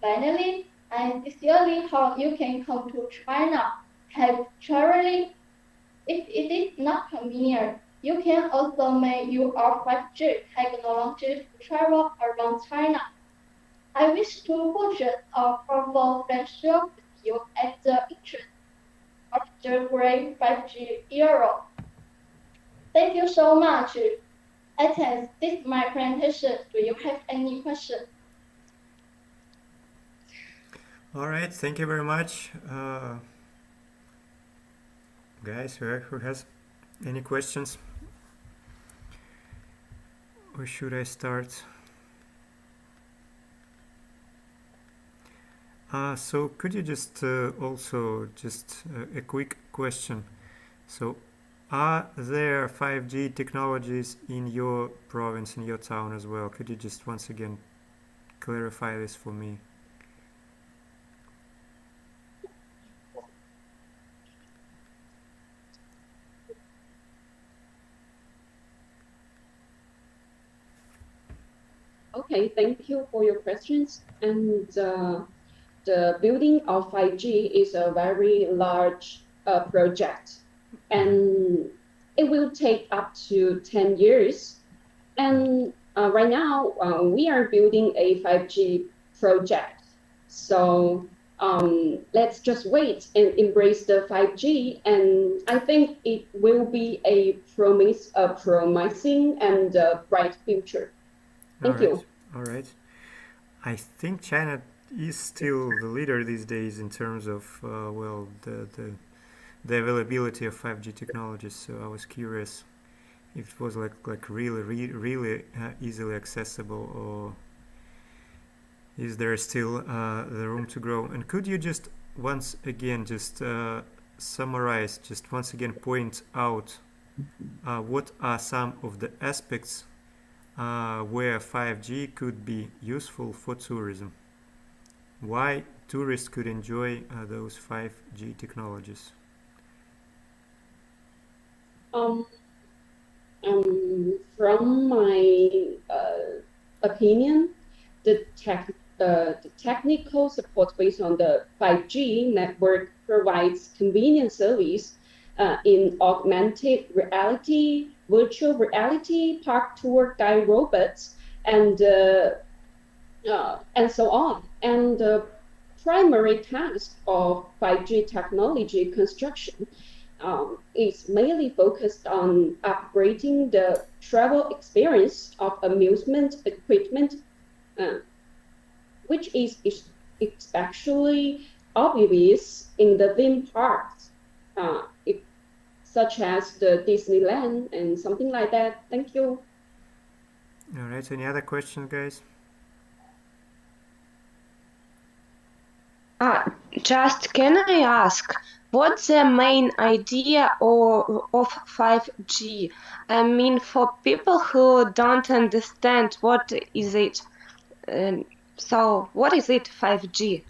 Finally, I sincerely hope you can come to China, have traveling. If it is not convenient, You can also make use of 5G technology to travel around China. I wish to purchase a powerful friendship with you at the entrance of the great 5G era. Thank you so much. I think this is my presentation. Do you have any questions? All right, thank you very much. Guys, who has any questions? Or should I start? So could you just also just a quick question. So are there 5G technologies in your province, in your town as well? Could you just once again clarify this for me? Okay, thank you for your questions. And the building of 5G is a very large project, and it will take up to 10 years. And right now, we are building a 5G project. So let's just wait and embrace the 5G. And I think it will be a promising and bright future. Thank you. All right. I think China is still the leader these days in terms of well, the availability of 5G technologies. So I was curious if it was like really easily accessible, or is there still the room to grow? And could you just once again just summarize, just once again point out what are some of the aspects where 5G could be useful for tourism? Why tourists could enjoy those 5G technologies? From my opinion, the technical support based on the 5G network provides convenient service in augmented reality, virtual reality, park tour guide robots, and so on. And the primary task of 5G technology construction is mainly focused on upgrading the travel experience of amusement equipment, which is especially obvious in the theme parks, such as the Disneyland and something like that. Thank you. All right, any other questions, guys? Just can I ask, what's the main idea of 5G? I mean, for people who don't understand, what is it? So, what is it, 5G?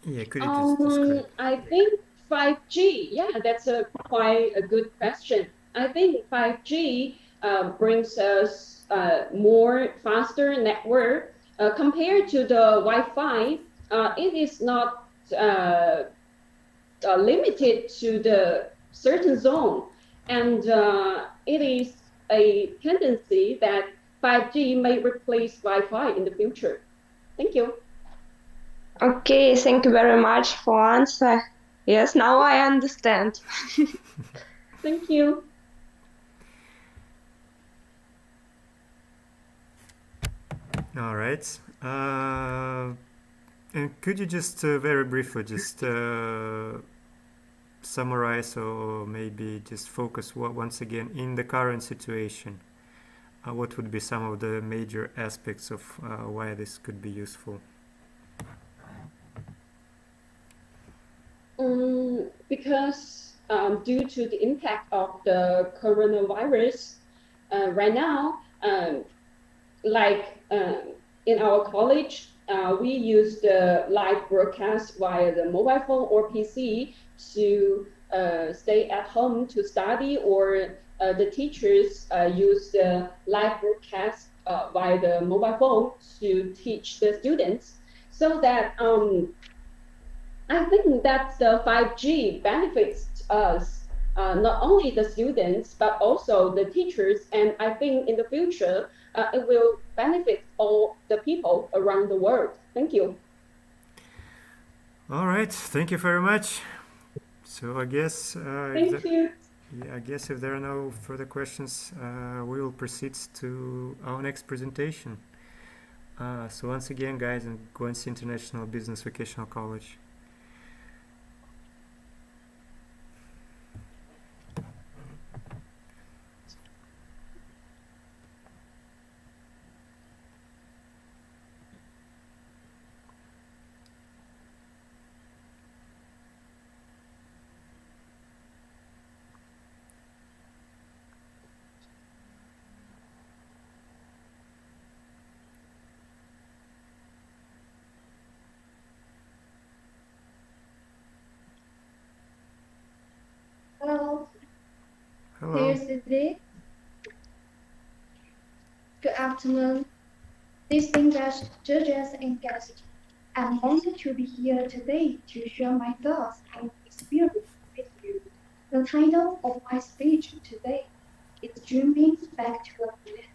Yeah, could you just describe? I think 5G, yeah, that's quite a good question. I think 5G brings us more faster network compared to the Wi-Fi. It is not limited to the certain zone, and it is a tendency that 5G may replace Wi-Fi in the future. Thank you. Okay, thank you very much for answer. Yes, now I understand. Thank you. All right. And could you just very briefly just summarize, or maybe just focus once again in the current situation? What would be some of the major aspects of why this could be useful? Because due to the impact of the coronavirus, right now, in our college, we use the live broadcast via the mobile phone or PC to stay at home to study, or the teachers use the live broadcast via the mobile phone to teach the students. So that I think that the 5G benefits us not only the students, but also the teachers. And I think in the future, it will benefit all the people around the world. Thank you. All right, thank you very much. So I guess Thank you. I guess if there are no further questions, we will proceed to our next presentation. So once again, guys, in Guangxi International Business Vocational College. Hello, Hello. dear Cindy. Good afternoon, distinguished judges and guests. I'm honored to be here today to share my thoughts and experience with you. The title of my speech today is Dreaming Back to a Millennium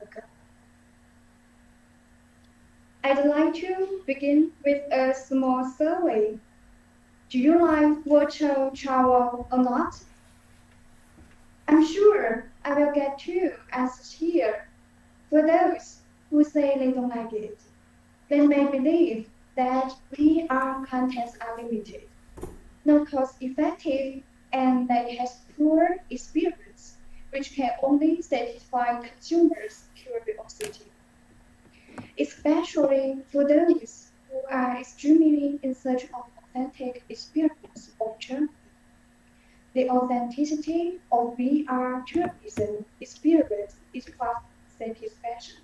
Ago. I'd like to begin with a small survey. Do you like virtual travel or not? I'm sure I will get two answers here. For those who say they don't like it, they may believe that VR contents are limited, not cost-effective, and that it has poor experience, which can only satisfy consumers' curiosity. Especially for those who are extremely in search of authentic experience of journey. The authenticity of VR tourism experience is fast satisfaction.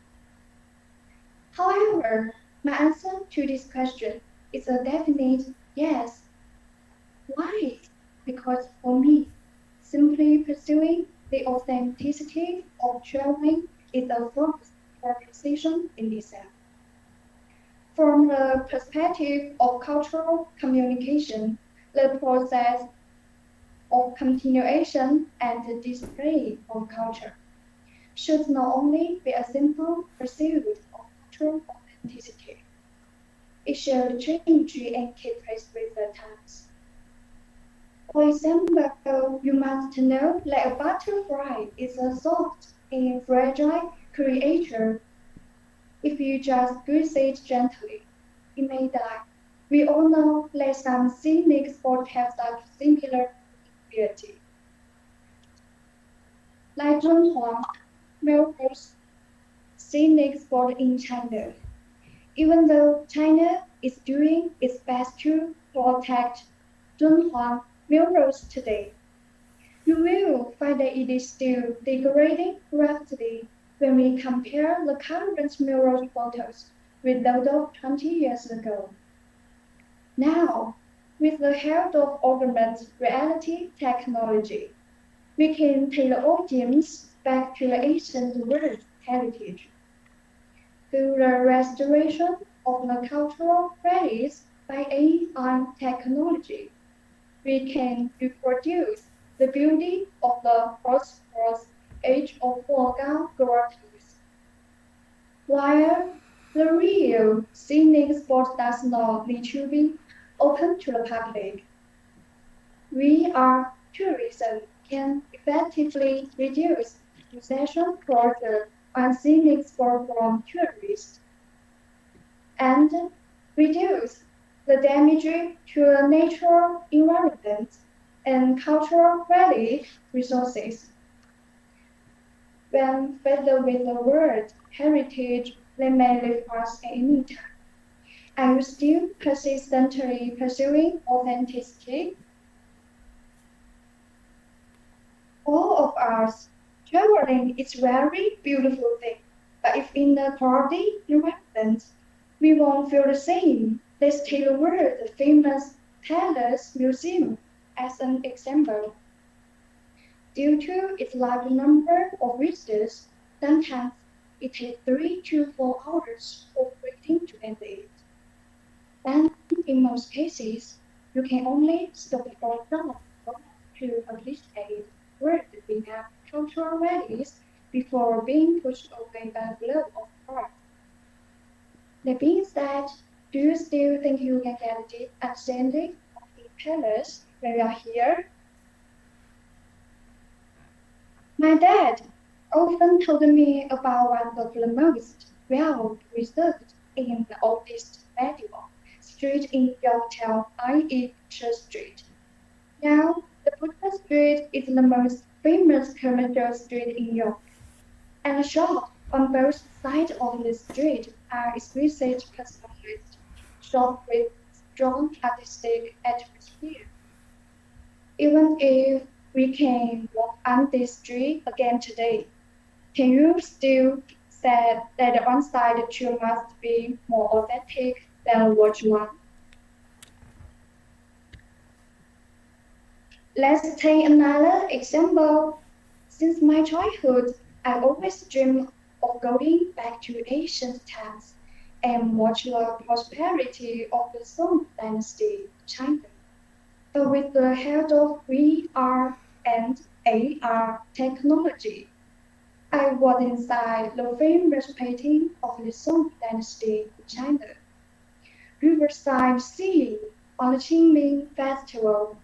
However, my answer to this question is a definite yes. Why? Because for me, simply pursuing the authenticity of traveling is a first proposition in itself. From the perspective of cultural communication, the process of continuation and the display of culture should not only be a simple pursuit of cultural authenticity. It should change and keep pace with the times. For example, you must know that a butterfly is a soft and fragile creature. If you just squeeze it gently, it may die. We all know that some scenic sports have such similar ability. Like Zhenhuang, Melrose scenic sport in China. Even though China is doing its best to protect Zhenhuang Melrose today, you will find that it is still degrading rapidly when we compare the current Melrose photos with those of 20 years ago. Now, with the help of augmented reality technology, we can take the audience back to the ancient world heritage. Through the restoration of the cultural values by AI technology, we can reproduce the beauty of the prosperous age of Huogang grottos. While the real scenic spot does not need to be open to the public, VR tourism can effectively reduce possession pressure on scenic spot from tourists and reduce the damage to the natural environment and cultural value resources. When faced with the word heritage that may leave us at any time, are you still persistently pursuing authenticity? All of us, traveling is a very beautiful thing, but if in a crowded environment, we won't feel the same. Let's take the word the famous Palace Museum as an example. Due to its large number of visitors, sometimes it takes 3 to 4 hours of waiting to enter it. And in most cases, you can only stop for some to appreciate where we have cultural values before being pushed away by the love of art. That being said, do you still think you can get a deep understanding of the palace when you are here? My dad often told me about one of the most well-preserved in the oldest medieval street in Yorktown, i.e. Church Street. Now, the Butler Street is the most famous commercial street in York, and the shops on both sides of the street are exquisite personalized shops with strong artistic atmosphere. Even if we can walk on this street again today, can you still say that the on-site tour must be more authentic than watch one? Let's take another example. Since my childhood, I always dreamed of going back to ancient times and watch the prosperity of the Song Dynasty in China. But with the help of VR and AR technology, I was inside the famous painting of the Song Dynasty in China. Riverside Sea on the Qingming Festival.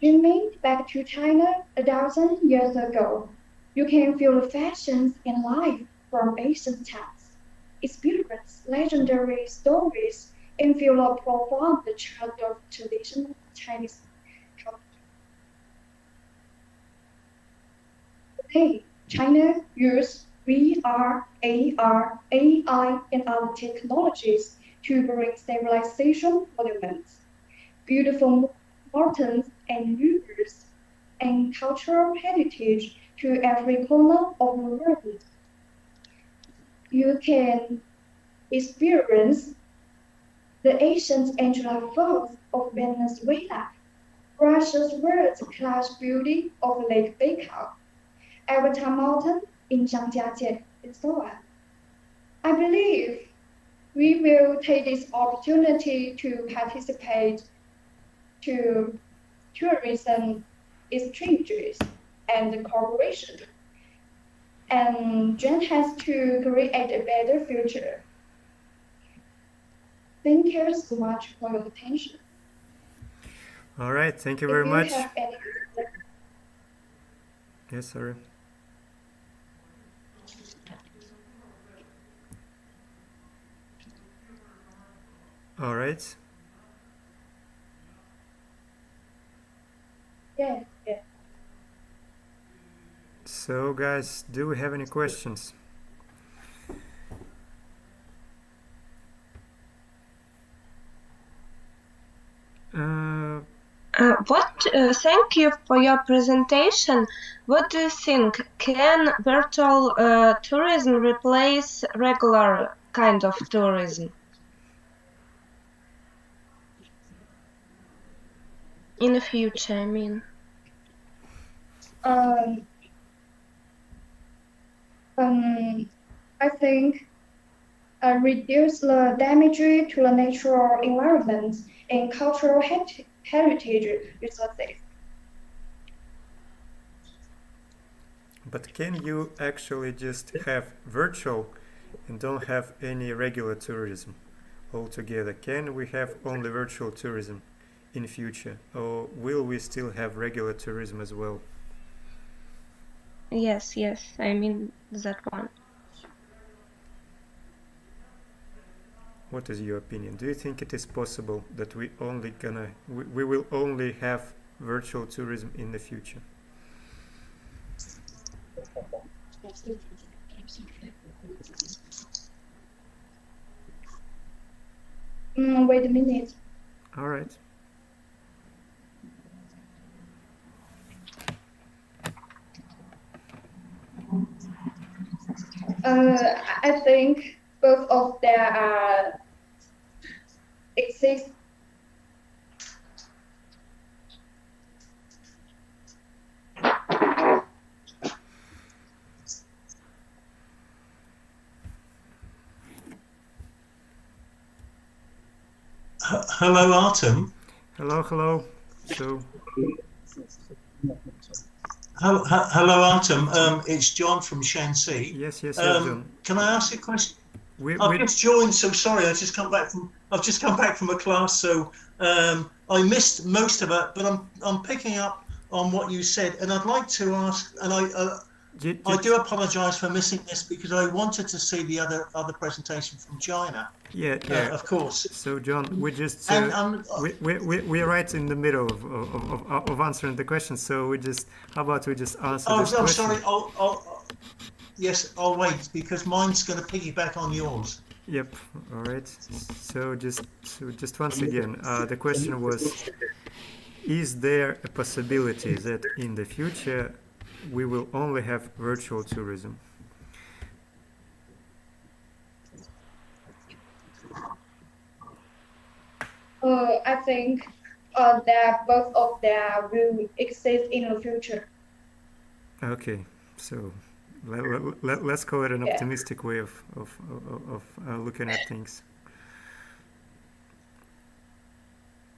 Dreaming back to China 1,000 years ago, you can feel the fashions and life from ancient times, experience legendary stories, and feel a profound charm of traditional Chinese culture. Today, China uses VR, AR, AI, and other technologies to bring civilization monuments, beautiful mountains and rivers, and cultural heritage to every corner of the world. You can experience the ancient Angela Falls of Venezuela, Russia's world-class beauty of Lake Baikal, Avatar Mountain in Zhangjiajie, and so on. I believe we will take this opportunity to participate to tourism exchanges and cooperation, and join hands to create a better future. Thank you so much for your attention. All right, thank you If very you much. have any Yes, sorry. All right. yes. So, guys, do we have any questions? Thank you for your presentation. What do you think? Can virtual tourism replace regular kind of tourism? In the future, I mean. I think reduce the damage to the natural environment and cultural heritage resources. But can you actually just have virtual and don't have any regular tourism altogether? Can we have only virtual tourism in future, or will we still have regular tourism as well? Yes, I mean that one. What is your opinion? Do you think it is possible that we will only have virtual tourism in the future? Wait a minute. All right. I think both of them exist. Hello, Artem. Hello. So, Hello, Artem. It's John from Shanxi. Yes, John. Can I ask you a question? I've just joined, so sorry. I've just come back from a class, so I missed most of it. But I'm picking up on what you said, and I'd like to ask. And I do apologise for missing this because I wanted to see the other presentation from China. Yeah. Of course. So, John, we just we're right in the middle of answering the question. So how about we just answer this question? Sorry. I'll wait because mine's going to piggyback on yours. Yep. All right. So just once again, the question was: is there a possibility that in the future we will only have virtual tourism? I think that both of them will exist in the future. Okay, so let's call it an optimistic way of looking at things.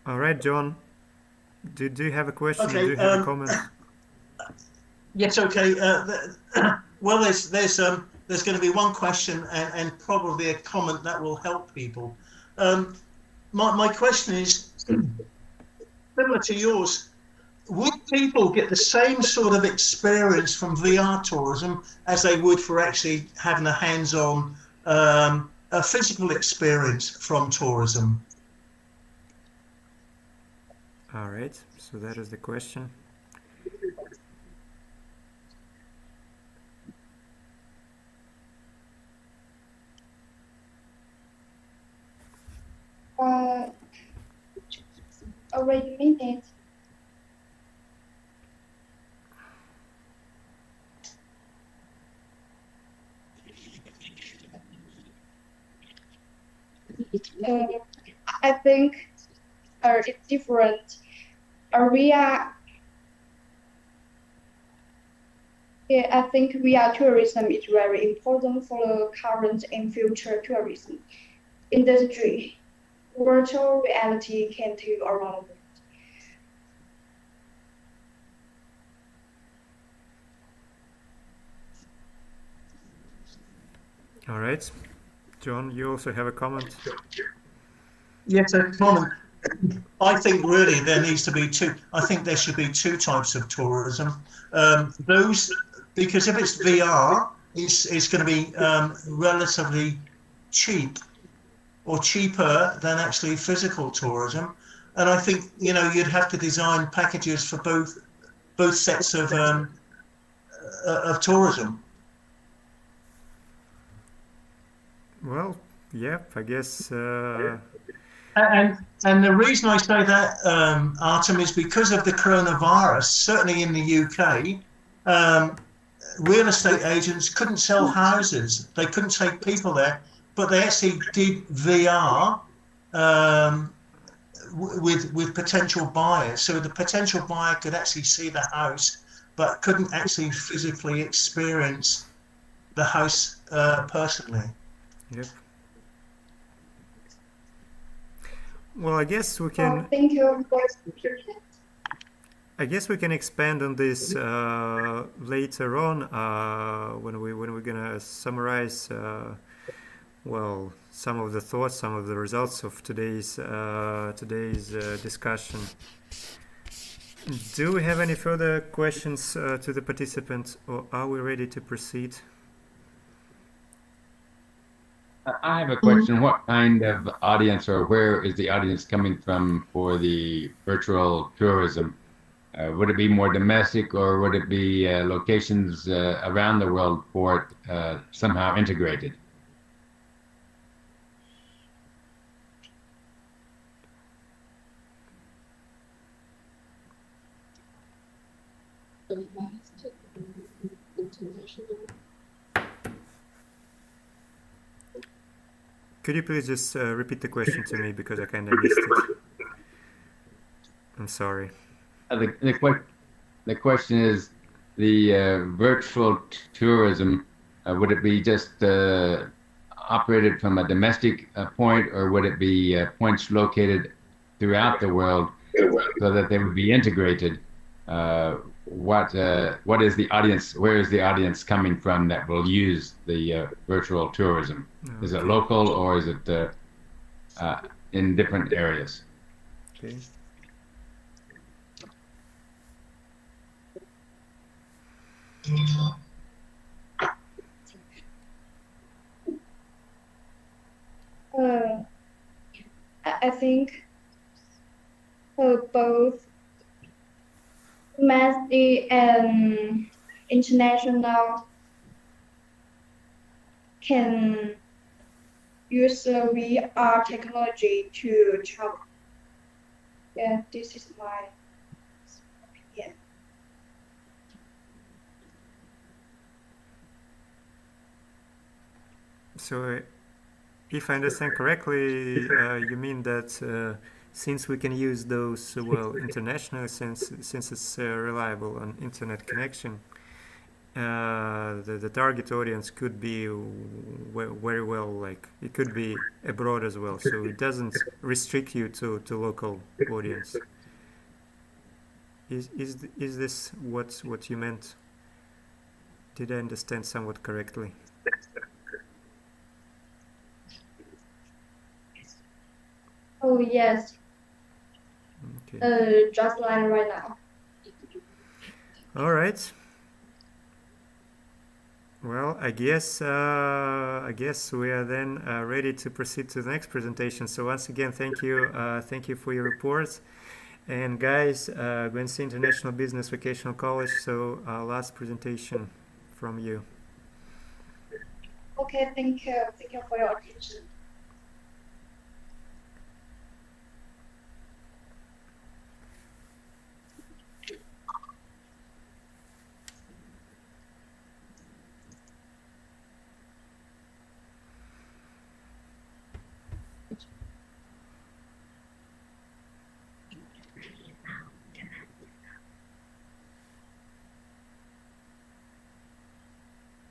All right, John, do you have a question? Okay, do you have a comment? Yes. Okay. Well, there's going to be one question and probably a comment that will help people. My question is similar to yours. Would people get the same sort of experience from VR tourism as they would for actually having a hands-on, a physical experience from tourism? All right. So that is the question. Wait a minute. I think it's different. I think VR tourism is very important for the current and future tourism industry. Virtual reality can take around it. All right. John, you also have a comment? Yes, a comment. I think really there needs to be two. I think there should be two types of tourism. Because if it's VR, it's going to be relatively cheap or cheaper than actually physical tourism. And I think you'd have to design packages for both sets of tourism. Well, yeah, I guess. And the reason I say that, Artem, is because of the coronavirus. Certainly in the UK, real estate agents couldn't sell houses. They couldn't take people there, but they actually did VR with potential buyers. So the potential buyer could actually see the house, but couldn't actually physically experience the house personally. Yep. Well, I guess we can. Thank you. I guess we can expand on this later on when we're gonna summarize. Well, some of the thoughts, some of the results of today's discussion. Do we have any further questions to the participants, or are we ready to proceed? I have a question. What kind of audience, or where is the audience coming from for the virtual tourism? Would it be more domestic, or would it be locations around the world for it somehow integrated? Could you please just repeat the question to me, because I kind of missed it? I'm sorry. The question is, the virtual tourism, would it be just operated from a domestic point, or would it be points located throughout the world so that they would be integrated what is the audience? Where is the audience coming from that will use the virtual tourism? Is it local or is it in different areas? Okay. I think both domestic and international can use VR technology to travel. Yeah, this is my opinion. So, if I understand correctly, you mean that since we can use those international, since it's reliable on internet connection, the target audience could be very well, like it could be abroad as well. So it doesn't restrict you to local audience. Is this what you meant? Did I understand somewhat correctly? Oh yes. Okay. Just like right now. All right. Well, I guess we are then ready to proceed to the next presentation. So once again, thank you for your report. And guys, Guernsey International Business Vocational College. So last presentation from you. Okay, thank you for your attention.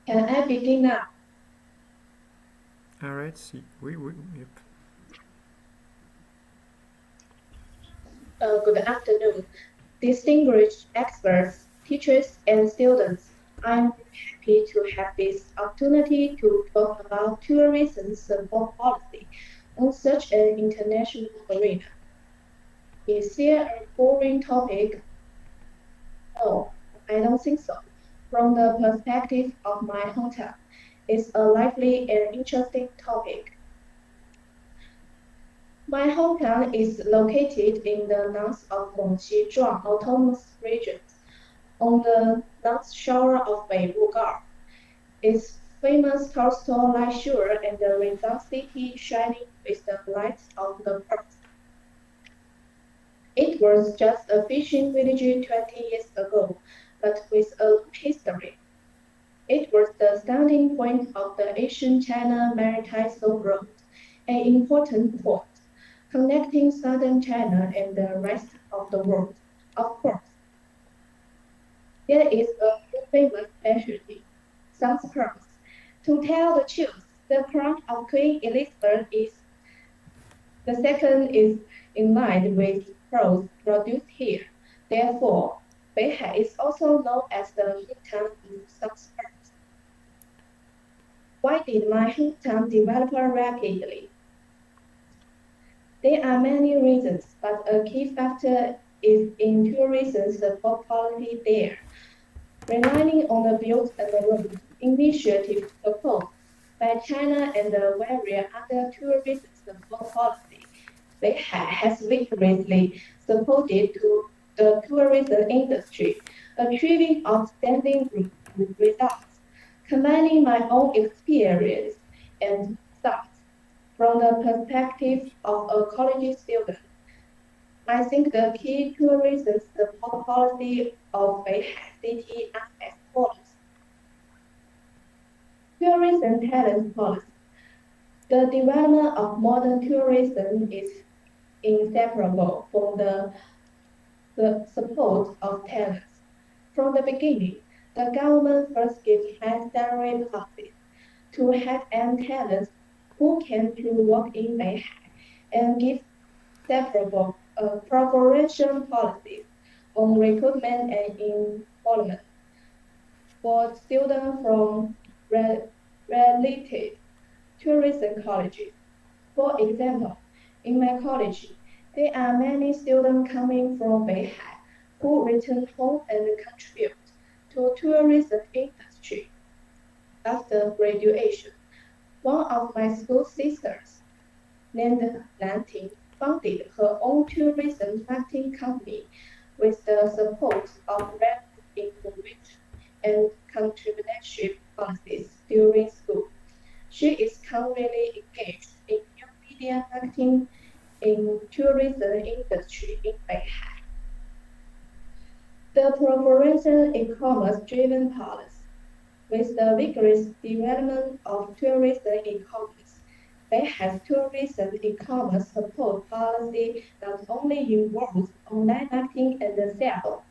Can I begin now? All right. See, yep. Good afternoon, distinguished experts, teachers, and students. I'm happy to have this opportunity to talk about tourism support policy on such an international arena. Is there a boring topic? No, I don't think so. From the perspective of my hometown, it's a lively and interesting topic. My hometown is located in the north of Longqi-Zhuang Autonomous Region, on the north shore of Beibu Gulf. Its famous coastal light shore and the resort city shining with the lights of the pearls. It was just a fishing village 20 years ago, but with a long history. It was the starting point of the Asian China Maritime Silk Road, an important port connecting southern China and the rest of the world, of course. There is a famous specialty, some pearls. To tell the truth, the crown of Queen Elizabeth II is in line with pearls produced here. Therefore, Beihai is also known as the hometown of some pearls. Why did my hometown develop rapidly? There are many reasons, but a key factor is in tourism support policy there. Relying on the Belt and the Road initiative proposed by China and the various other tourism support policy, Beihai has vigorously supported the tourism industry, achieving outstanding results. Combining my own experience and thoughts from the perspective of a college student, I think the key tourism support policy of Beihai City are as follows. Tourism talent policy. The development of modern tourism is inseparable from the support of talents. From the beginning, the government first gives high salary policies to high-end talents who came to work in Beihai and give separable preparation policies on recruitment and employment for students from related tourism colleges. For example, in my college, there are many students coming from Beihai who return home and contribute to tourism industry. After graduation, one of my school sisters, named Lan Ting, founded her own tourism marketing company with the support of rapid information and entrepreneurship policies during school. She is currently engaged in new media marketing in tourism industry in Beihai. The preferential e-commerce driven policy with the vigorous development of tourism e-commerce, Beihai's tourism e-commerce support policy not only involves online marketing and sales,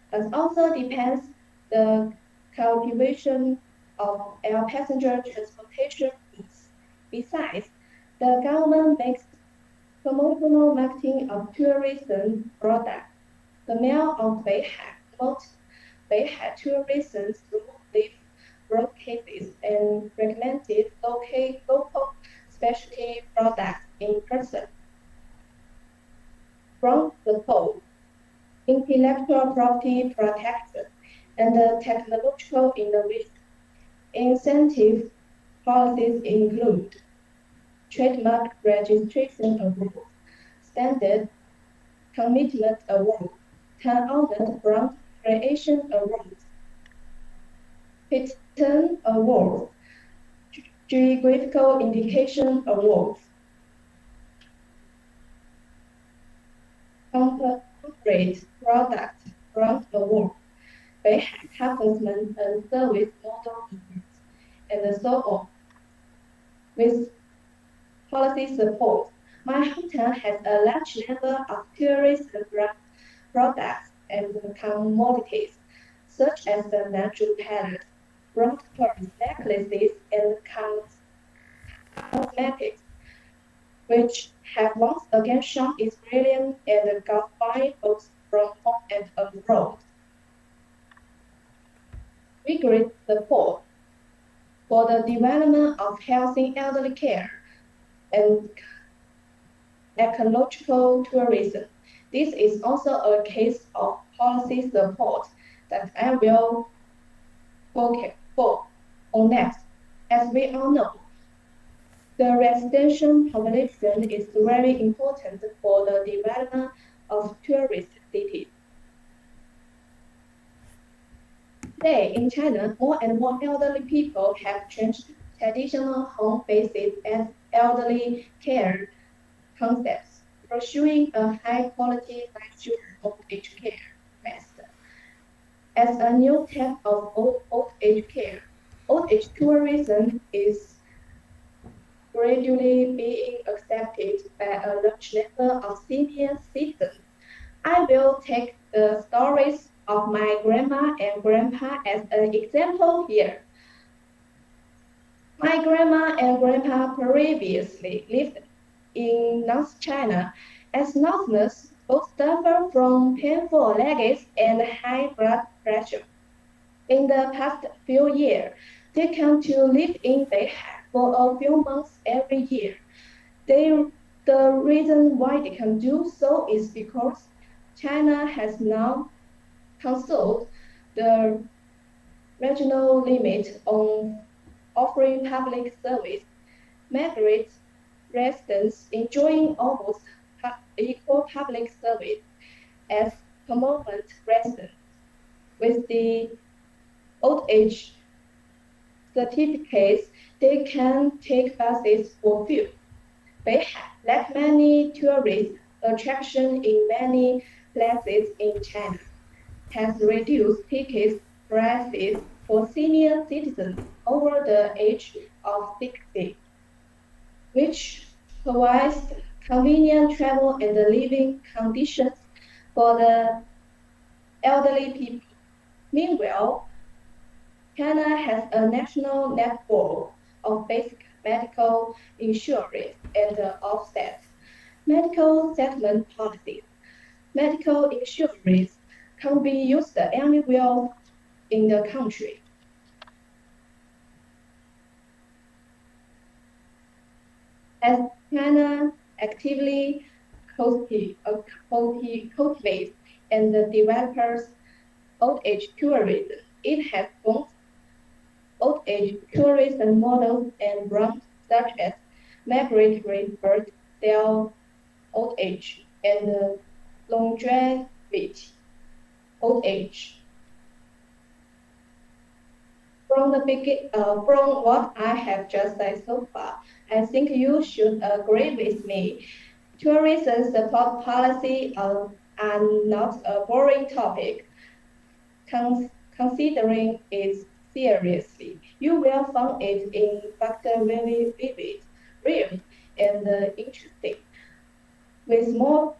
but also depends the cultivation of air passenger transportation routes. Besides, the government makes promotional marketing of tourism products. The Mayor of Beihai promotes Beihai tourism through live broadcasts and recommended local specialty products in person. From the pole, intellectual property protection, and technological innovation. Incentive policies include trademark registration award, standard commitment award, town-honored brand creation awards, patent awards, geographical indication awards, corporate product grant award, Beihai Craftsman and Service Model Awards, and so on. With policy support, my hometown has a large number of tourist products and commodities, such as the natural palace, bronze pearls, necklaces, and cosmetics, which have once again shown its brilliance and got buying both from home and abroad. Vigorous support for the development of healthy elderly care and ecological tourism. This is also a case of policy support that I will focus on next. As we all know, the residential population is very important for the development of tourist cities. Today, in China, more and more elderly people have changed traditional home-based and elderly care concepts, pursuing a high-quality luxury old age care method. As a new type of old age care, old age tourism is gradually being accepted by a large number of senior citizens. I will take the stories of my grandma and grandpa as an example here. My grandma and grandpa previously lived in North China. As Northerners, both suffer from painful legs and high blood pressure. In the past few years, they come to live in Beihai for a few months every year. The reason why they can do so is because China has now cancelled the regional limit on offering public service. Migrant residents enjoying almost equal public service as permanent residents. With the old age certificates, they can take buses for free. Beihai, like many tourist attractions in many places in China, has reduced ticket prices for senior citizens over the age of 60, which provides convenient travel and living conditions for the elderly people. Meanwhile, China has a national network of basic medical insurance and offset medical settlement policies. Medical insurance can be used anywhere in the country. As China actively cultivates and develops old age tourism, it has both old age tourism models and brands such as migratory birds, their old age, and longevity, old age. From what I have just said so far, I think you should agree with me. Tourism support policy are not a boring topic. Considering it seriously, you will find it in fact very vivid, real, and interesting. With more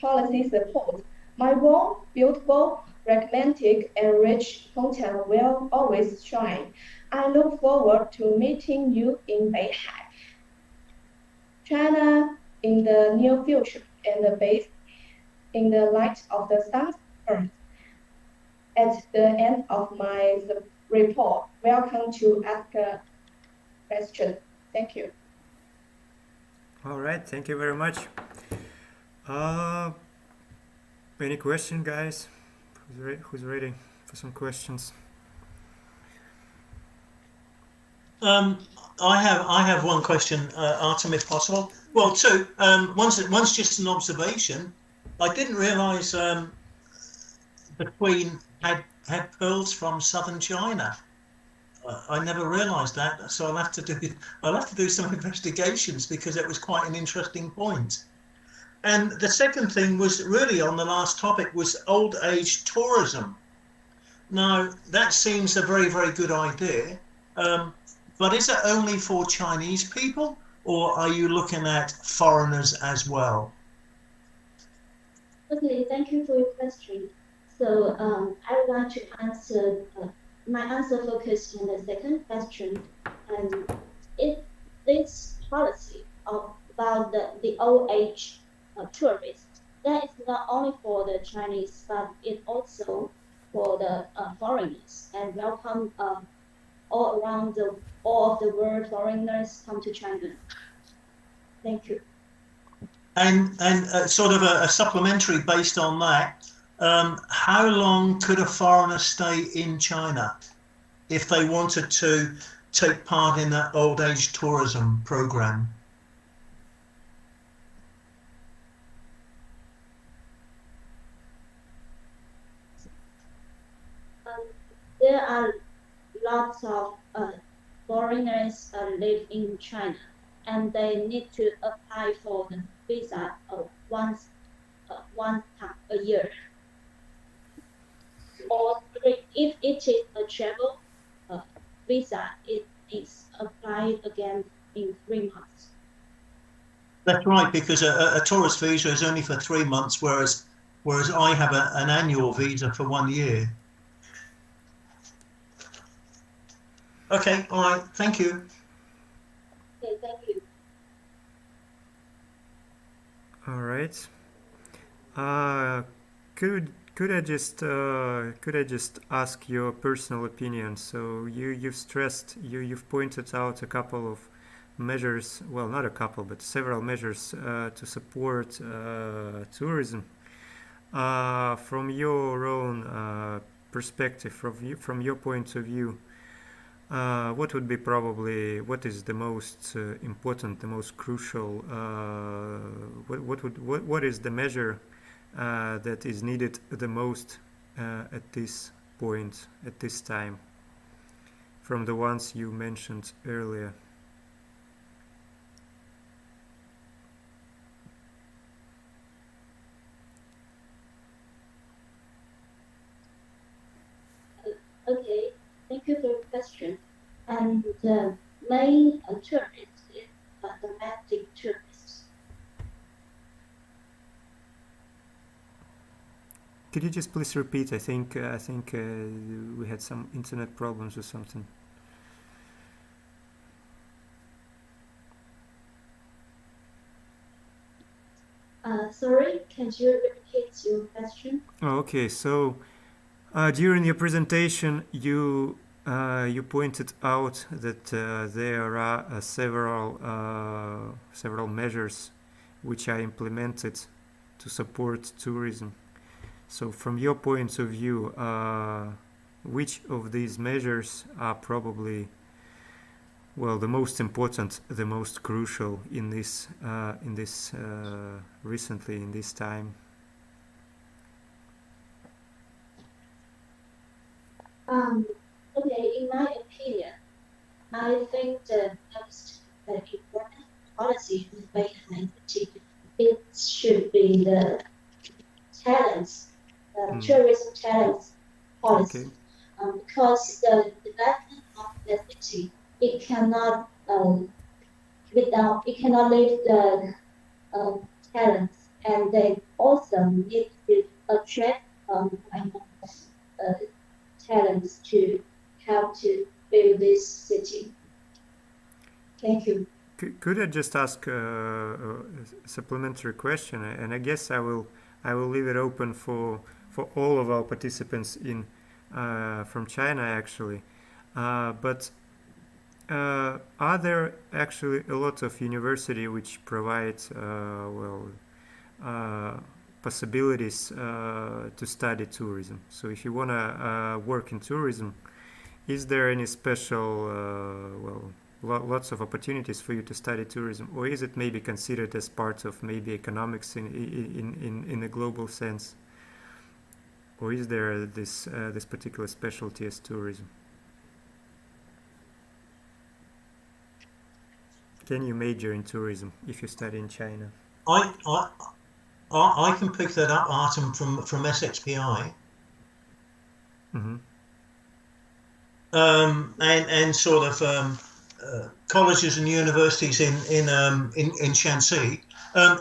policy support, my warm, beautiful, romantic, and rich hometown will always shine. I look forward to meeting you in Beihai, China in the near future and based in the light of the sun's earth. At the end of my report, welcome to ask a question. Thank you. All right, thank you very much. Any question, guys? Who's ready for some questions? I have one question, Artem, if possible. Well, two. One's just an observation. I didn't realise the Queen had pearls from southern China. I never realised that, so I'll have to do some investigations because it was quite an interesting point. And the second thing was really on the last topic was old age tourism. Now that seems a very, very good idea, but is it only for Chinese people, or are you looking at foreigners as well? Okay, thank you for your question. So I would like to answer my answer focused on the second question, and this policy about the old age tourists, that is not only for the Chinese, but it also for the foreigners, and welcome all of the world foreigners come to China. Thank you. And sort of a supplementary based on that, how long could a foreigner stay in China if they wanted to take part in that old age tourism program? There are lots of foreigners live in China, and they need to apply for the visa one time a year. Or if it is a travel visa, it is applied again in 3 months. That's right, because a tourist visa is only for 3 months, whereas I have an annual visa for 1 year. Okay, all right, thank you. Okay, thank you. All right. Could I just ask your personal opinion? So you've pointed out a couple of measures, well, not a couple, but several measures to support tourism. From your own perspective, from your point of view, what is the most important, the most crucial? What is the measure that is needed the most at this point, at this time, from the ones you mentioned earlier? Okay, thank you for your question. And the main tourist is domestic tourists. Could you just please repeat? I think we had some internet problems or something. Sorry, can you repeat repeat your question? Okay, so during your presentation, you pointed out that there are several measures which are implemented to support tourism. So, from your point of view, which of these measures are probably, well, the most important, the most crucial in this recently in this time? Okay, in my opinion, I think the most important policy behind it should be the talents, tourism talents policy. Okay. Because the development of the city, it cannot leave the talents, and they also need to attract talents to help to build this city. Thank you. Could I just ask a supplementary question? And I guess I will leave it open for all of our participants in from China, actually. But are there actually a lot of universities which provide possibilities to study tourism? So if you want to work in tourism, is there any special lots of opportunities for you to study tourism, or is it maybe considered as part of maybe economics in a global sense, or is there this particular specialty as tourism? Can you major in tourism if you study in China? I can pick that up, Artem, from SXPI. Mm-hmm. And sort of colleges and universities in Shanxi.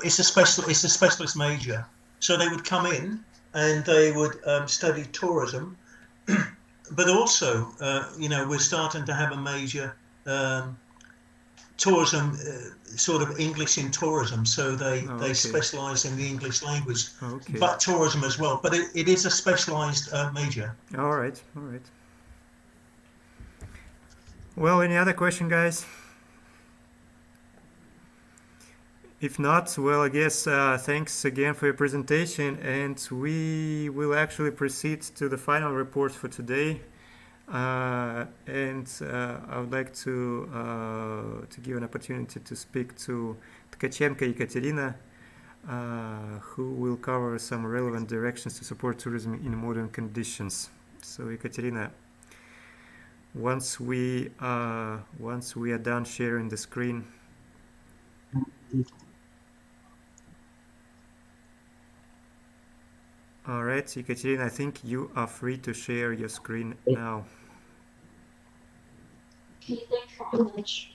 It's a specialist major, so they would come in and they would study tourism, but also we're starting to have a major tourism, sort of English in tourism, so they specialize in the English language, but tourism as well, but it is a specialized major. All right. Well, any other question, guys? If not, well, I guess thanks again for your presentation, and we will actually proceed to the final report for today. And I would like to give an opportunity to speak to Tkachenko Ekaterina, who will cover some relevant directions to support tourism in modern conditions. So, Ekaterina, once we are done sharing the screen. All right, Ekaterina, I think you are free to share your screen now. Okay, thank you very much.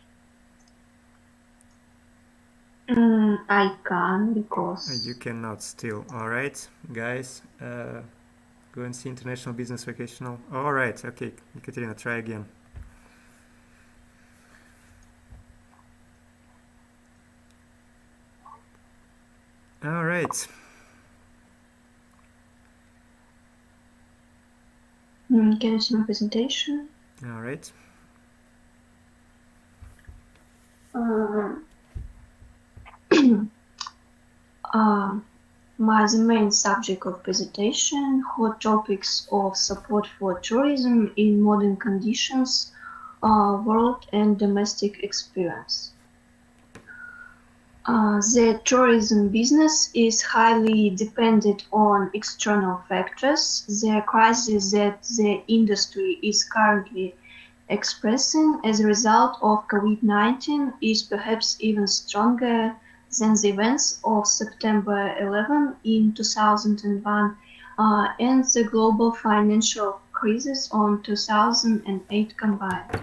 I can't because You cannot still. All right, guys, go and see International Business Vocational. All right, okay, Ekaterina, try again. All right. Can you see my presentation? All right. The main subject of presentation: hot topics of support for tourism in modern conditions, world and domestic experience. The tourism business is highly dependent on external factors. The crisis that the industry is currently expressing as a result of COVID-19 is perhaps even stronger than the events of September 11 in 2001 and the global financial crisis of 2008 combined.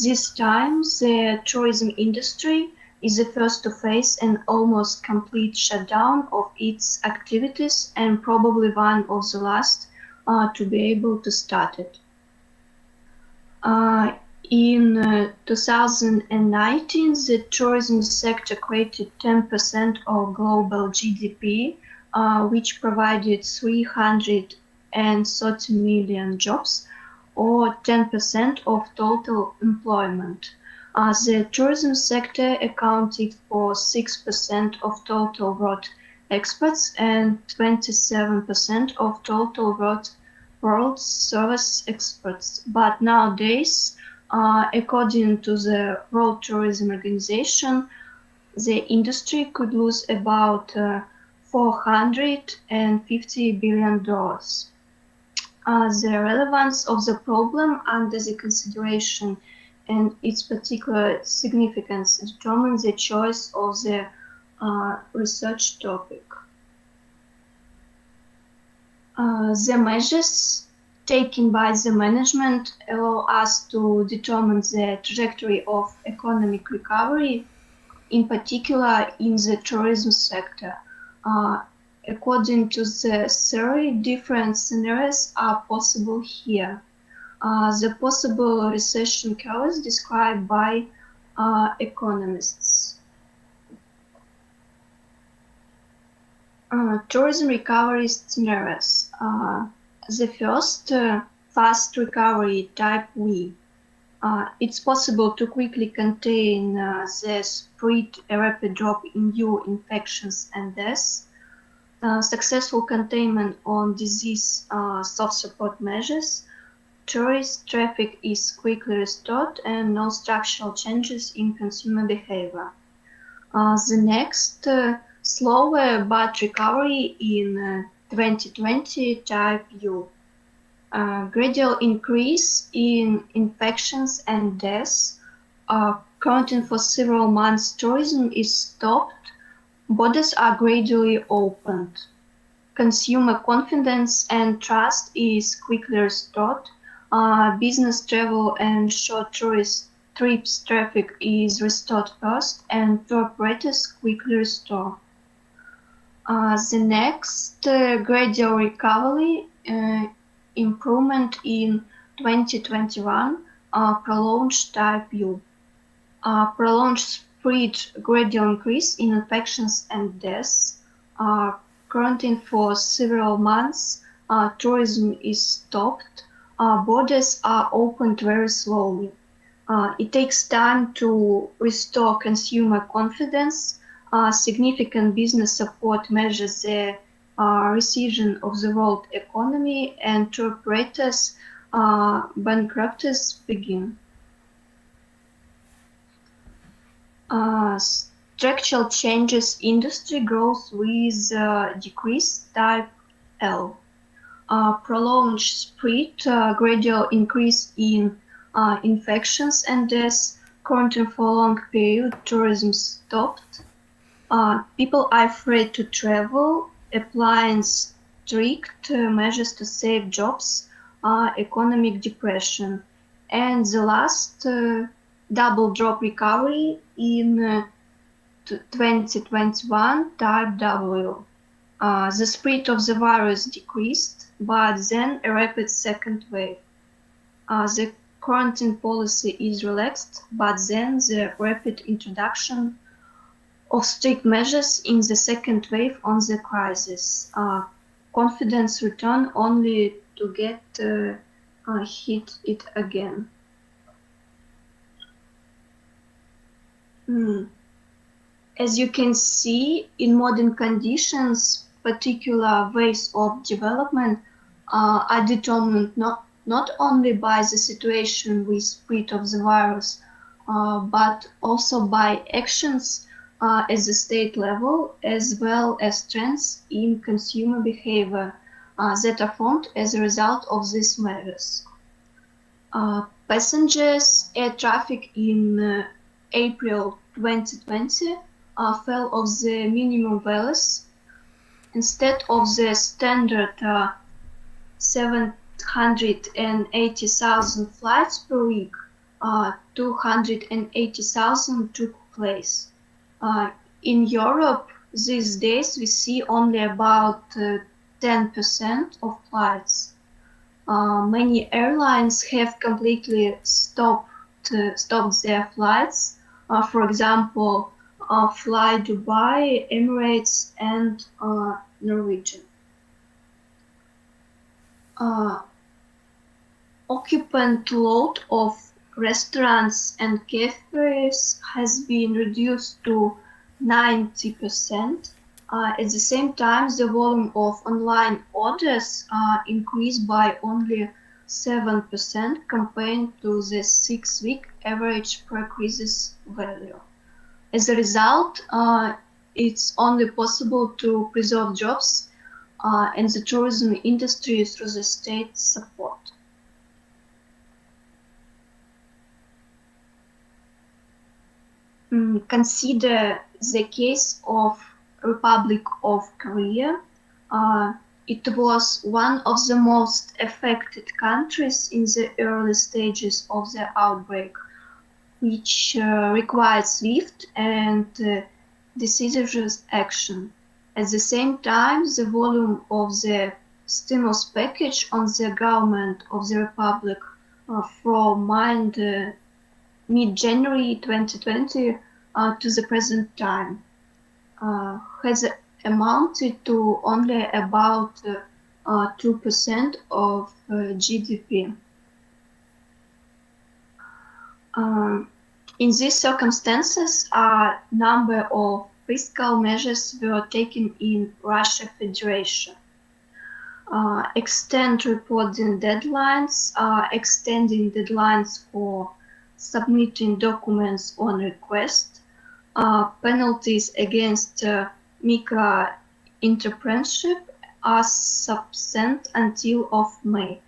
This time, the tourism industry is the first to face an almost complete shutdown of its activities and probably one of the last to be able to start it. In 2019, the tourism sector created 10% of global GDP, which provided 330 million jobs, or 10% of total employment. The tourism sector accounted for 6% of total world exports and 27% of total world service exports. But nowadays, according to the World Tourism Organization, the industry could lose about $450 billion. The relevance of the problem under the consideration and its particular significance determines the choice of the research topic. The measures taken by the management allow us to determine the trajectory of economic recovery, in particular in the tourism sector. According to the theory, different scenarios are possible here. The possible recession curves described by economists. Tourism recovery scenarios. The first, fast recovery, type V. It's possible to quickly contain the spread, a rapid drop in new infections and deaths. Successful containment on disease soft support measures. Tourist traffic is quickly restored and no structural changes in consumer behavior. The next, slower but recovery in 2020, type U. Gradual increase in infections and deaths. Currently for several months, tourism is stopped. Borders are gradually opened. Consumer confidence and trust is quickly restored. Business travel and short tourist trips traffic is restored first, and tour operators quickly restore. The next, gradual recovery, improvement in 2021, prolonged type U. Prolonged spread, gradual increase in infections and deaths. Currently for several months, tourism is stopped. Borders are opened very slowly. It takes time to restore consumer confidence. Significant business support measures the recession of the world economy, and tour operators bankruptcies begin. Structural changes industry growth with decrease, type L. Prolonged spread, gradual increase in infections and deaths. Currently for a long period, tourism stopped. People are afraid to travel, applying strict measures to save jobs, economic depression. And the last, double drop recovery in 2021, type W. The spread of the virus decreased, but then a rapid second wave. The quarantine policy is relaxed, but then the rapid introduction of strict measures in the second wave on the crisis. Confidence return only to get hit it again. As you can see, in modern conditions, particular ways of development are determined not only by the situation with spread of the virus, but also by actions at the state level, as well as trends in consumer behavior that are formed as a result of these measures. Passengers air traffic in April 2020 fell off the minimum values. Instead of the standard 780,000 flights per week, 280,000 took place. In Europe, these days we see only about 10% of flights. Many airlines have completely stopped their flights. For example, Fly Dubai, Emirates, and Norwegian. Occupant load of restaurants and cafes has been reduced to 90%. At the same time, the volume of online orders increased by only 7% compared to the 6-week average pre-crisis value. As a result, it's only possible to preserve jobs and the tourism industry through the state support. Consider the case of Republic of Korea. It was one of the most affected countries in the early stages of the outbreak, which required swift and decisive action. At the same time, the volume of the stimulus package on the government of the Republic from mid-January 2020 to the present time has amounted to only about 2% of GDP. In these circumstances, a number of fiscal measures were taken in Russia Federation. Extend reporting deadlines, extending deadlines for submitting documents on request, penalties against micro-entrepreneurship are suspended until of May.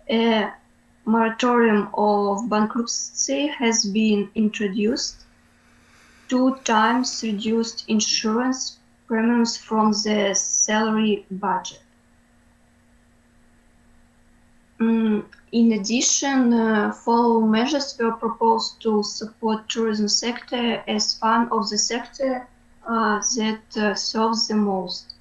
A moratorium of bankruptcy has been introduced. 2 times reduced insurance premiums from the salary budget. In addition, following measures were proposed to support tourism sector as one of the sector that serves the most.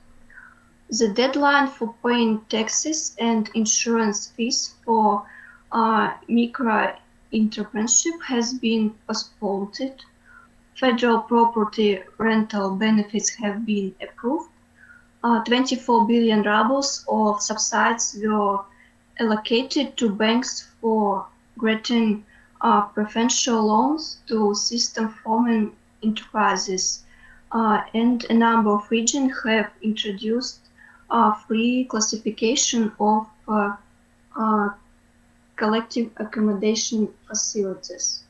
The deadline for paying taxes and insurance fees for micro-entrepreneurship has been postponed. Federal property rental benefits have been approved. 24 billion rubles of subsidies were allocated to banks for granting preferential loans to system-forming enterprises, and a number of regions have introduced free classification of collective accommodation facilities.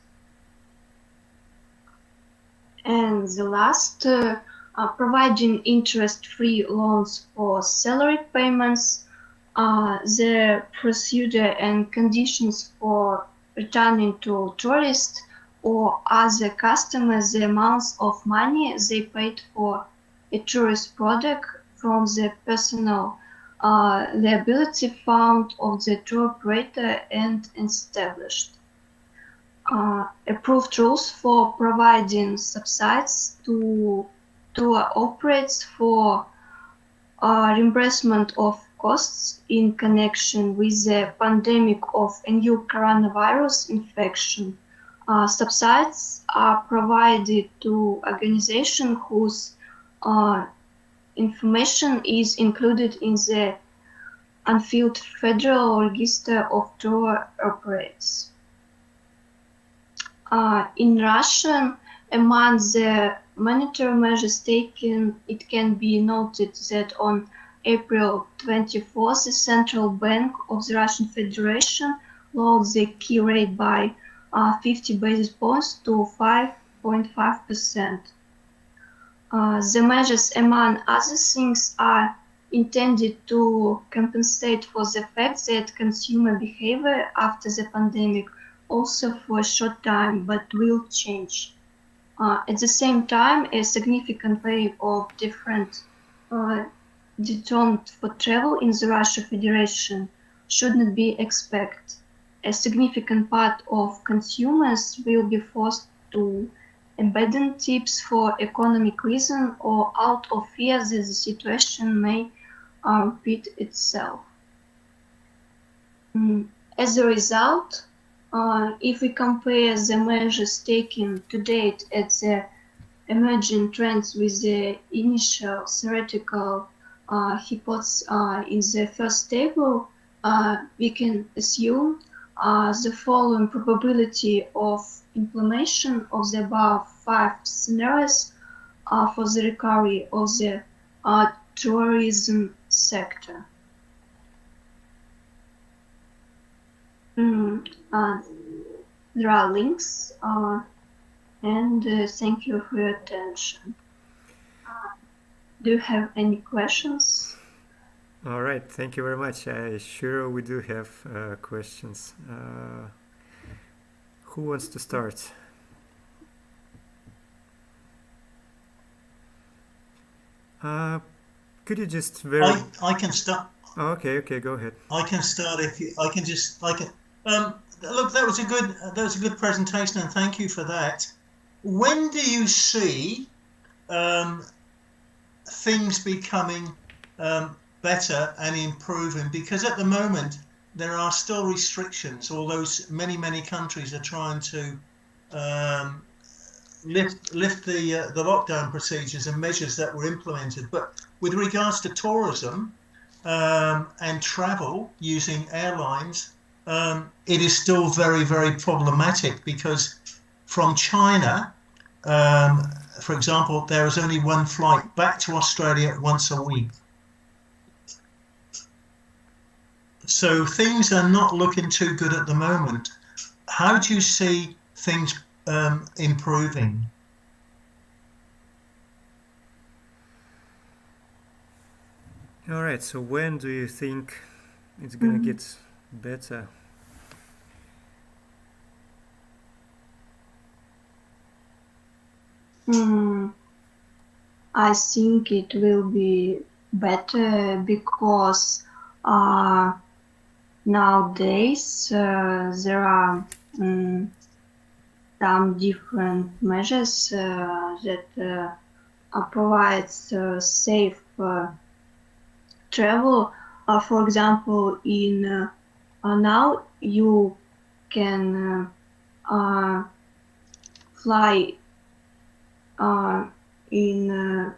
And the last, providing interest-free loans for salary payments. The procedure and conditions for returning to tourists or other customers the amounts of money they paid for a tourist product from the personal liability fund of the tour operator and established. Approved rules for providing subsidies to tour operators for reimbursement of costs in connection with the pandemic of a new coronavirus infection. Subsidies are provided to organizations whose information is included in the unfilled Federal Register of Tour Operators. In Russia, among the monetary measures taken, it can be noted that on April 24th, the Central Bank of the Russian Federation lowered the key rate by 50 basis points to 5.5%. The measures, among other things, are intended to compensate for the fact that consumer behavior after the pandemic also for a short time, but will change. At the same time, a significant wave of different determined for travel in the Russia Federation should not be expected. A significant part of consumers will be forced to abandon tips for economic reason or out of fear that the situation may repeat itself. As a result, if we compare the measures taken to date at the emerging trends with the initial theoretical he puts in the first table, we can assume the following probability of implementation of the above 5 scenarios for the recovery of the tourism sector. There are links, and thank you for your attention. Do you have any questions? All right, thank you very much. Sure, we do have questions. Who wants to start? Could you just I can start. Oh, okay, go ahead. I can start if you. I can just. Look, that was a good presentation, and thank you for that. When do you see things becoming better and improving? Because at the moment there are still restrictions, although many countries are trying to lift the lockdown procedures and measures that were implemented. But with regards to tourism and travel using airlines, it is still very problematic, because from China, for example, there is only one flight back to Australia once a week. So things are not looking too good at the moment. How do you see things improving? All right, so when do you think it's gonna get better? I think it will be better because nowadays there are some different measures that provides safe travel. For example, in now you can fly in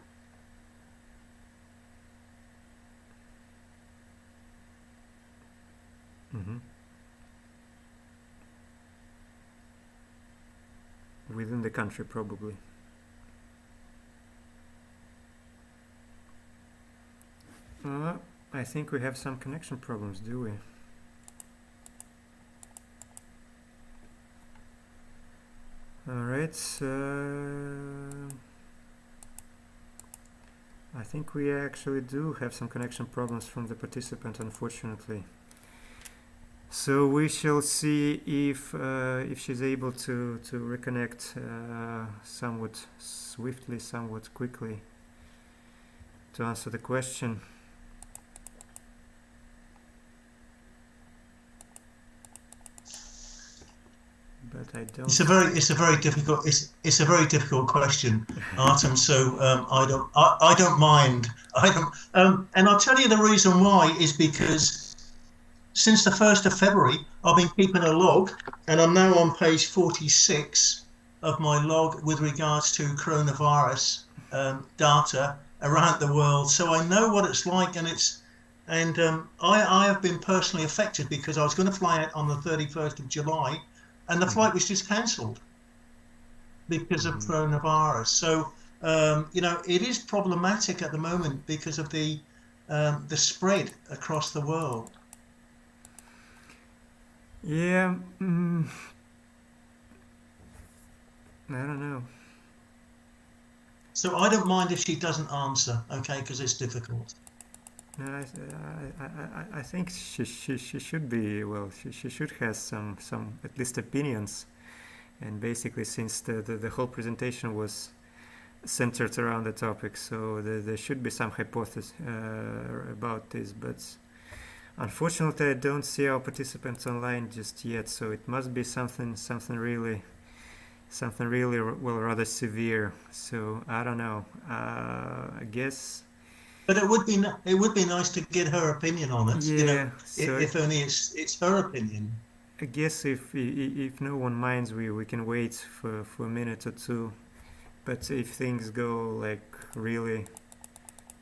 within the country, probably. I think we have some connection problems, do we? All right, I think we actually do have some connection problems from the participant, unfortunately. So we shall see if she's able to reconnect somewhat swiftly, somewhat quickly, to answer the question. But I don't. It's a very difficult question, Artem. So I don't mind. And I'll tell you the reason why is because since the 1st of February, I've been keeping a log, and I'm now on page 46 of my log with regards to coronavirus data around the world. So I know what it's like, and I have been personally affected because I was going to fly out on the 31st of July. And the flight was just cancelled because of coronavirus. So, it is problematic at the moment because of the spread across the world. Yeah, I don't know. So I don't mind if she doesn't answer, okay, because it's difficult. No, I think she should be, well, she should have some at least opinions, and basically since the whole presentation was centered around the topic, so there should be some hypothesis about this, but unfortunately I don't see our participants online just yet, so it must be something really well, rather severe. So I don't know, I guess. But it would be nice to get her opinion on it. Yeah, so if only it's her opinion. I guess if no one minds, we can wait for a minute or two. But if things go like really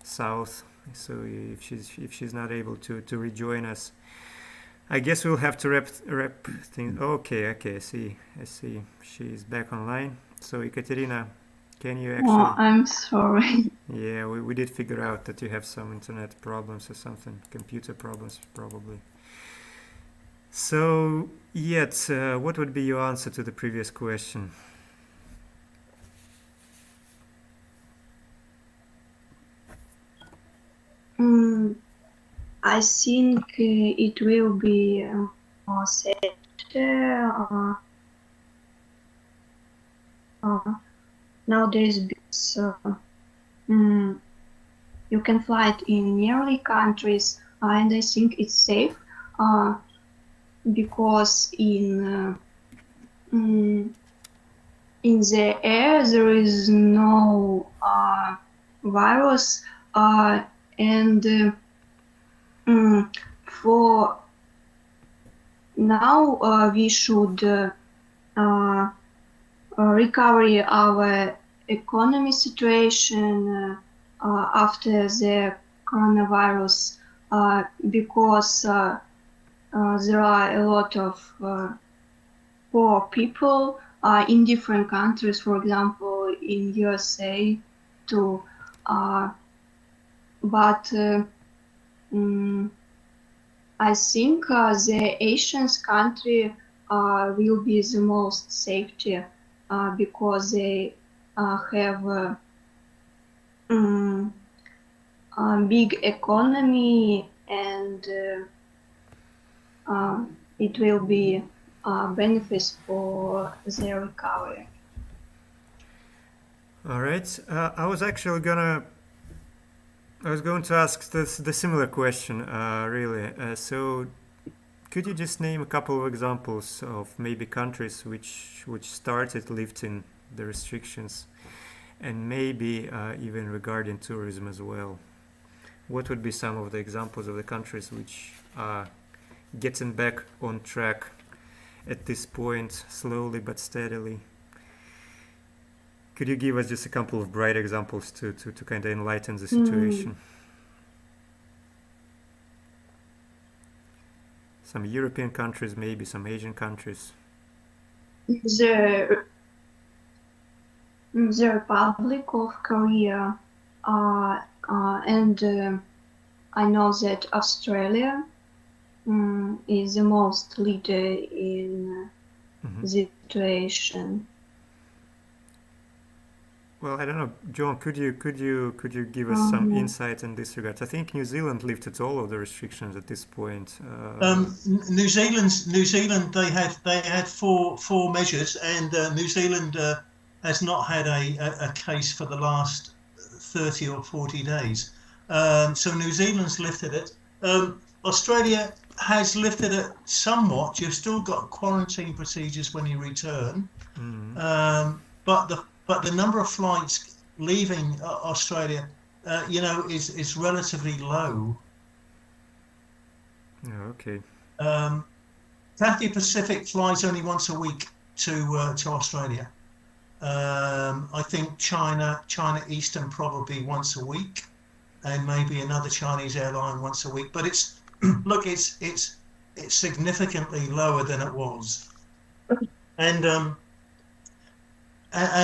south, So if she's not able to rejoin us, I guess we'll have to wrap things. Okay, I see. She's back online. So Ekaterina, can you actually? Oh, I'm sorry. Yeah, we did figure out that you have some internet problems or something, computer problems probably. So, yet, what would be your answer to the previous question? I think it will be more safe. Nowadays, you can fly in nearly countries, and I think it's safe because in the air there is no virus, and for now we should recover our economy situation after the coronavirus because there are a lot of poor people in different countries, for example in USA too, but I think the Asian country will be the most safety because they have a big economy, and it will be benefits for their recovery. All right. I was going to ask the similar question, really. So, could you just name a couple of examples of maybe countries which started lifting the restrictions, and maybe even regarding tourism as well? What would be some of the examples of the countries which are getting back on track at this point, slowly but steadily? Could you give us just a couple of bright examples to kind of enlighten the situation? Some European countries, maybe some Asian countries. The Republic of Korea, and I know that Australia is the most leader in the situation. Well, I don't know, John. Could you give us some insight in this regard? I think New Zealand lifted all of the restrictions at this point. New Zealand, they had four measures, and New Zealand has not had a case for the last 30 or 40 days. So New Zealand's lifted it. Australia has lifted it somewhat. You've still got quarantine procedures when you return, but the number of flights leaving Australia, is relatively low. Oh, okay. Cathay Pacific flies only once a week to Australia. I think China Eastern probably once a week, and maybe another Chinese airline once a week. But it's look, it's significantly lower than it was, and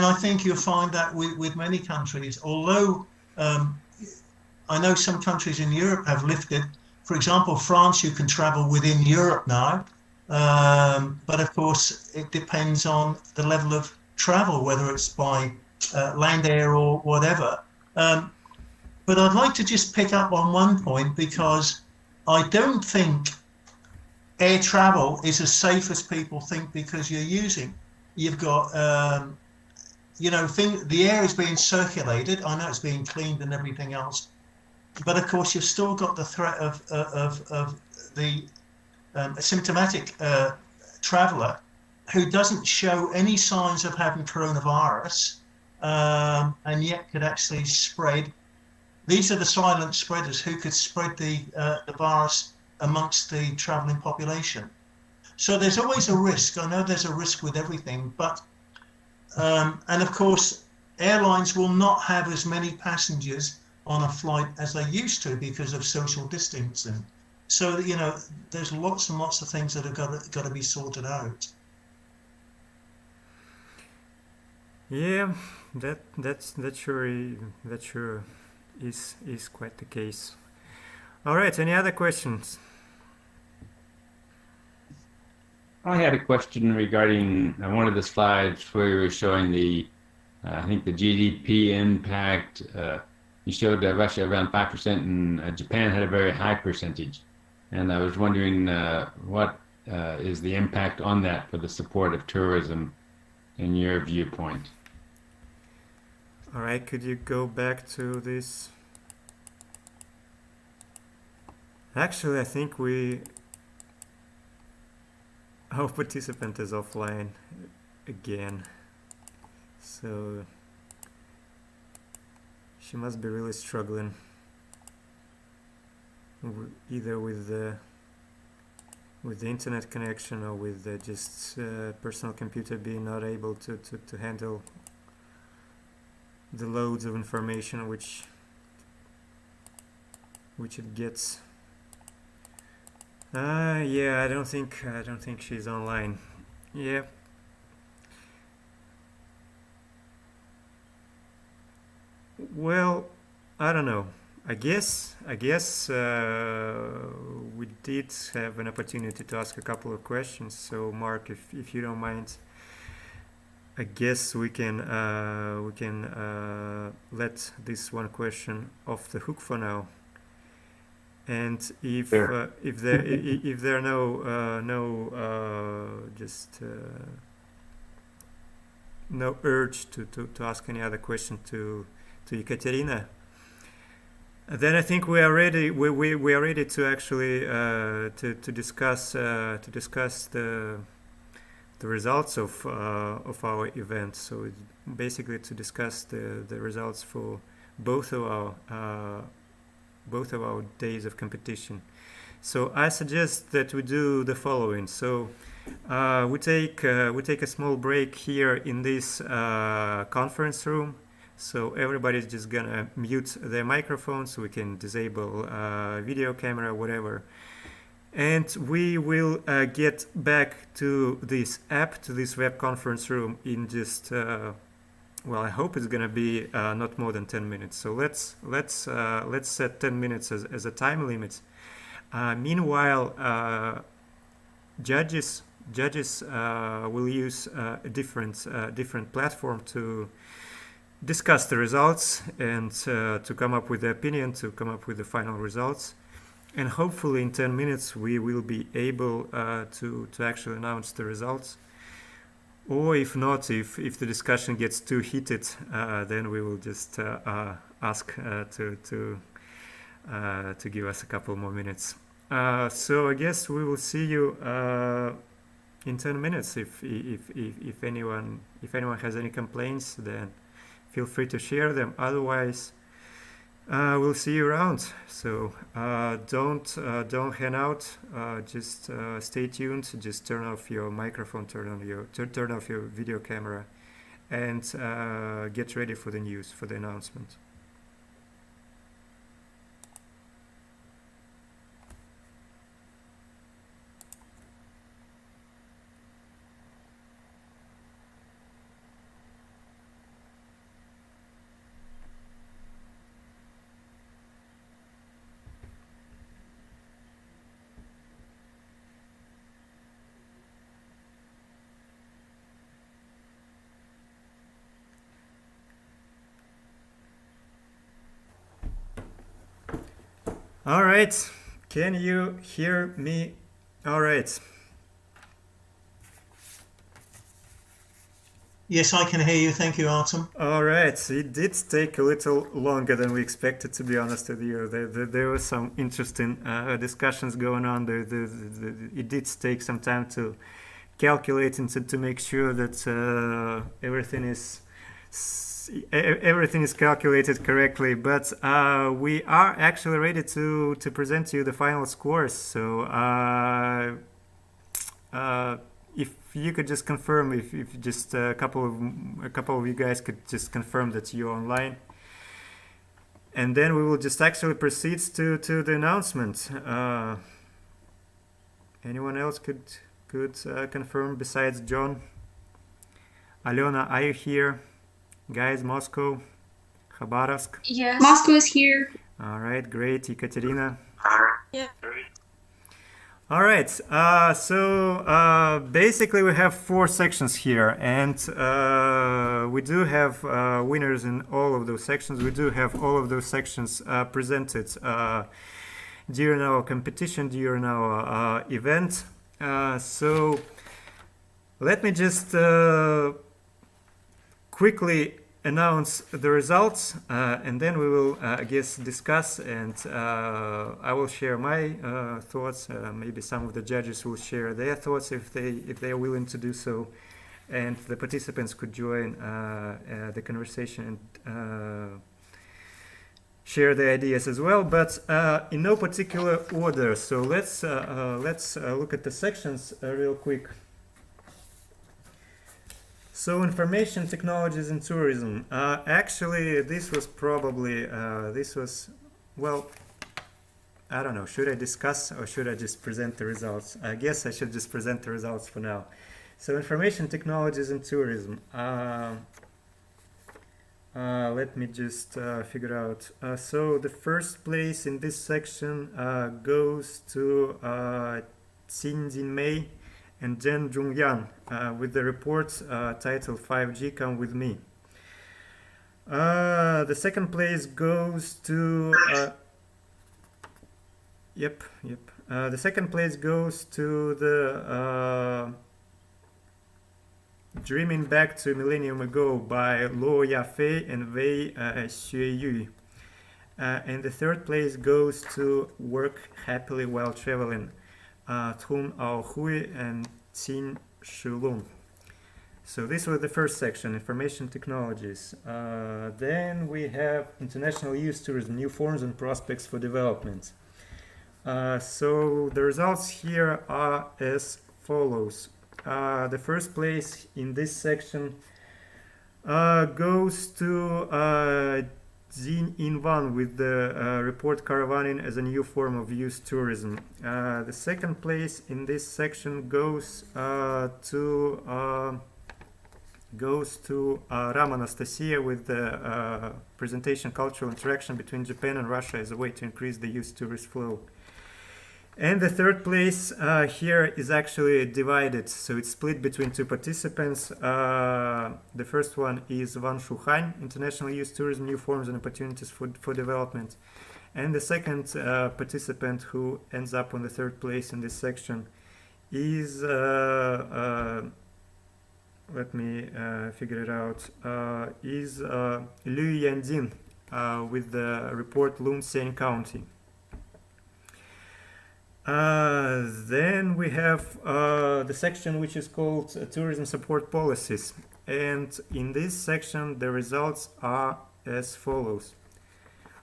I think you'll find that with many countries, although I know some countries in Europe have lifted. For example, France, you can travel within Europe now, but of course it depends on the level of travel, whether it's by land, air, or whatever. But I'd like to just pick up on one point, because I don't think air travel is as safe as people think, because you've got the air is being circulated. I know it's being cleaned and everything else, but of course you've still got the threat of the symptomatic traveller who doesn't show any signs of having coronavirus, and yet could actually spread. These are the silent spreaders who could spread the virus amongst the travelling population. So there's always a risk. I know there's a risk with everything, but and of course airlines will not have as many passengers on a flight as they used to because of social distancing. So, you know, there's lots and lots of things that have got to be sorted out. Yeah, that sure is quite the case. All right, any other questions? I had a question regarding one of the slides where you were showing the, I think the GDP impact. You showed Russia around 5%, and Japan had a very high percentage. And I was wondering what is the impact on that for the support of tourism in your viewpoint? All right, could you go back to this? Actually, I think our participant is offline again, so she must be really struggling either with the internet connection or with just personal computer being not able to handle the loads of information which it gets. Yeah, I don't think she's online. Yeah. Well, I don't know. I guess we did have an opportunity to ask a couple of questions. So, Mark, if you don't mind, I guess we can let this one question off the hook for now. And if Sure. if there are no urge to ask any other question to Ekaterina, then I think we are ready. We are ready to actually to discuss the results of our event. So basically to discuss the results for both of our days of competition. So I suggest that we do the following. So we take a small break here in this conference room. So everybody's just gonna mute their microphone so we can disable video camera, whatever. And we will get back to this app, to this web conference room in just well, I hope it's gonna be not more than 10 minutes. So let's set 10 minutes as a time limit. Meanwhile, judges will use a different platform to discuss the results and to come up with the opinion, to come up with the final results. And hopefully in 10 minutes we will be able to actually announce the results. Or if not, if the discussion gets too heated, then we will just ask to give us a couple more minutes. So I guess we will see you in 10 minutes. If anyone has any complaints, then feel free to share them. Otherwise, we'll see you around. So don't hang out. Just stay tuned. Just turn off your microphone, turn off your video camera, and get ready for the news, for the announcement. All right, can you hear me? All right. Yes, I can hear you. Thank you, Artem. All right, so it did take a little longer than we expected, to be honest with you. There were some interesting discussions going on. It did take some time to calculate and to make sure that everything is calculated correctly, but we are actually ready to present you the final scores. So if you could just confirm, if just a couple of you guys could just confirm that you're online, And then we will just actually proceed to the announcement. Anyone else could confirm besides John? Alena, are you here? Guys, Moscow, Khabarovsk. Yes. Moscow is here. All right, great. Ekaterina. Yeah. All right, so basically we have 4 sections here, and we do have winners in all of those sections. We do have all of those sections presented during our competition, during our event. So let me just quickly announce the results, and then we will, I guess, discuss, and I will share my thoughts. Maybe some of the judges will share their thoughts if they are willing to do so, and the participants could join the conversation and share their ideas as well, but in no particular order. So let's look at the sections real quick. So information technologies and tourism. Actually, this was probably, well, I don't know, should I discuss or should I just present the results? I guess I should just present the results for now. So information technologies and tourism. Let me just figure out. So the first place in this section goes to Xin Jinmei and Zhen Zhongyan with the report titled 5G Come With Me. The second place goes to the second place goes to the Dreaming Back to a Millennium Ago by Luo Yafei and Wei Xueyu. And the third place goes to Work Happily While Traveling, Trun Ao Hui and Xin Shulun. So this was the first section, information technologies. Then we have international youth tourism, new forms and prospects for development. So the results here are as follows. The first place in this section goes to Jin Inwan with the report Caravaning as a new form of youth tourism. The second place in this section goes to Ram Anastasia with the presentation Cultural Interaction Between Japan and Russia as a way to increase the youth tourist flow. And the third place here is actually divided, so it's split between 2 participants. The first one is Wang Shuhan, International Youth Tourism, New Forms and Opportunities for Development. And the second participant who ends up on the third place in this section is, let me figure it out, is Liu Yandin with the report Lun Sen County. Then we have the section which is called Tourism Support Policies, and in this section the results are as follows.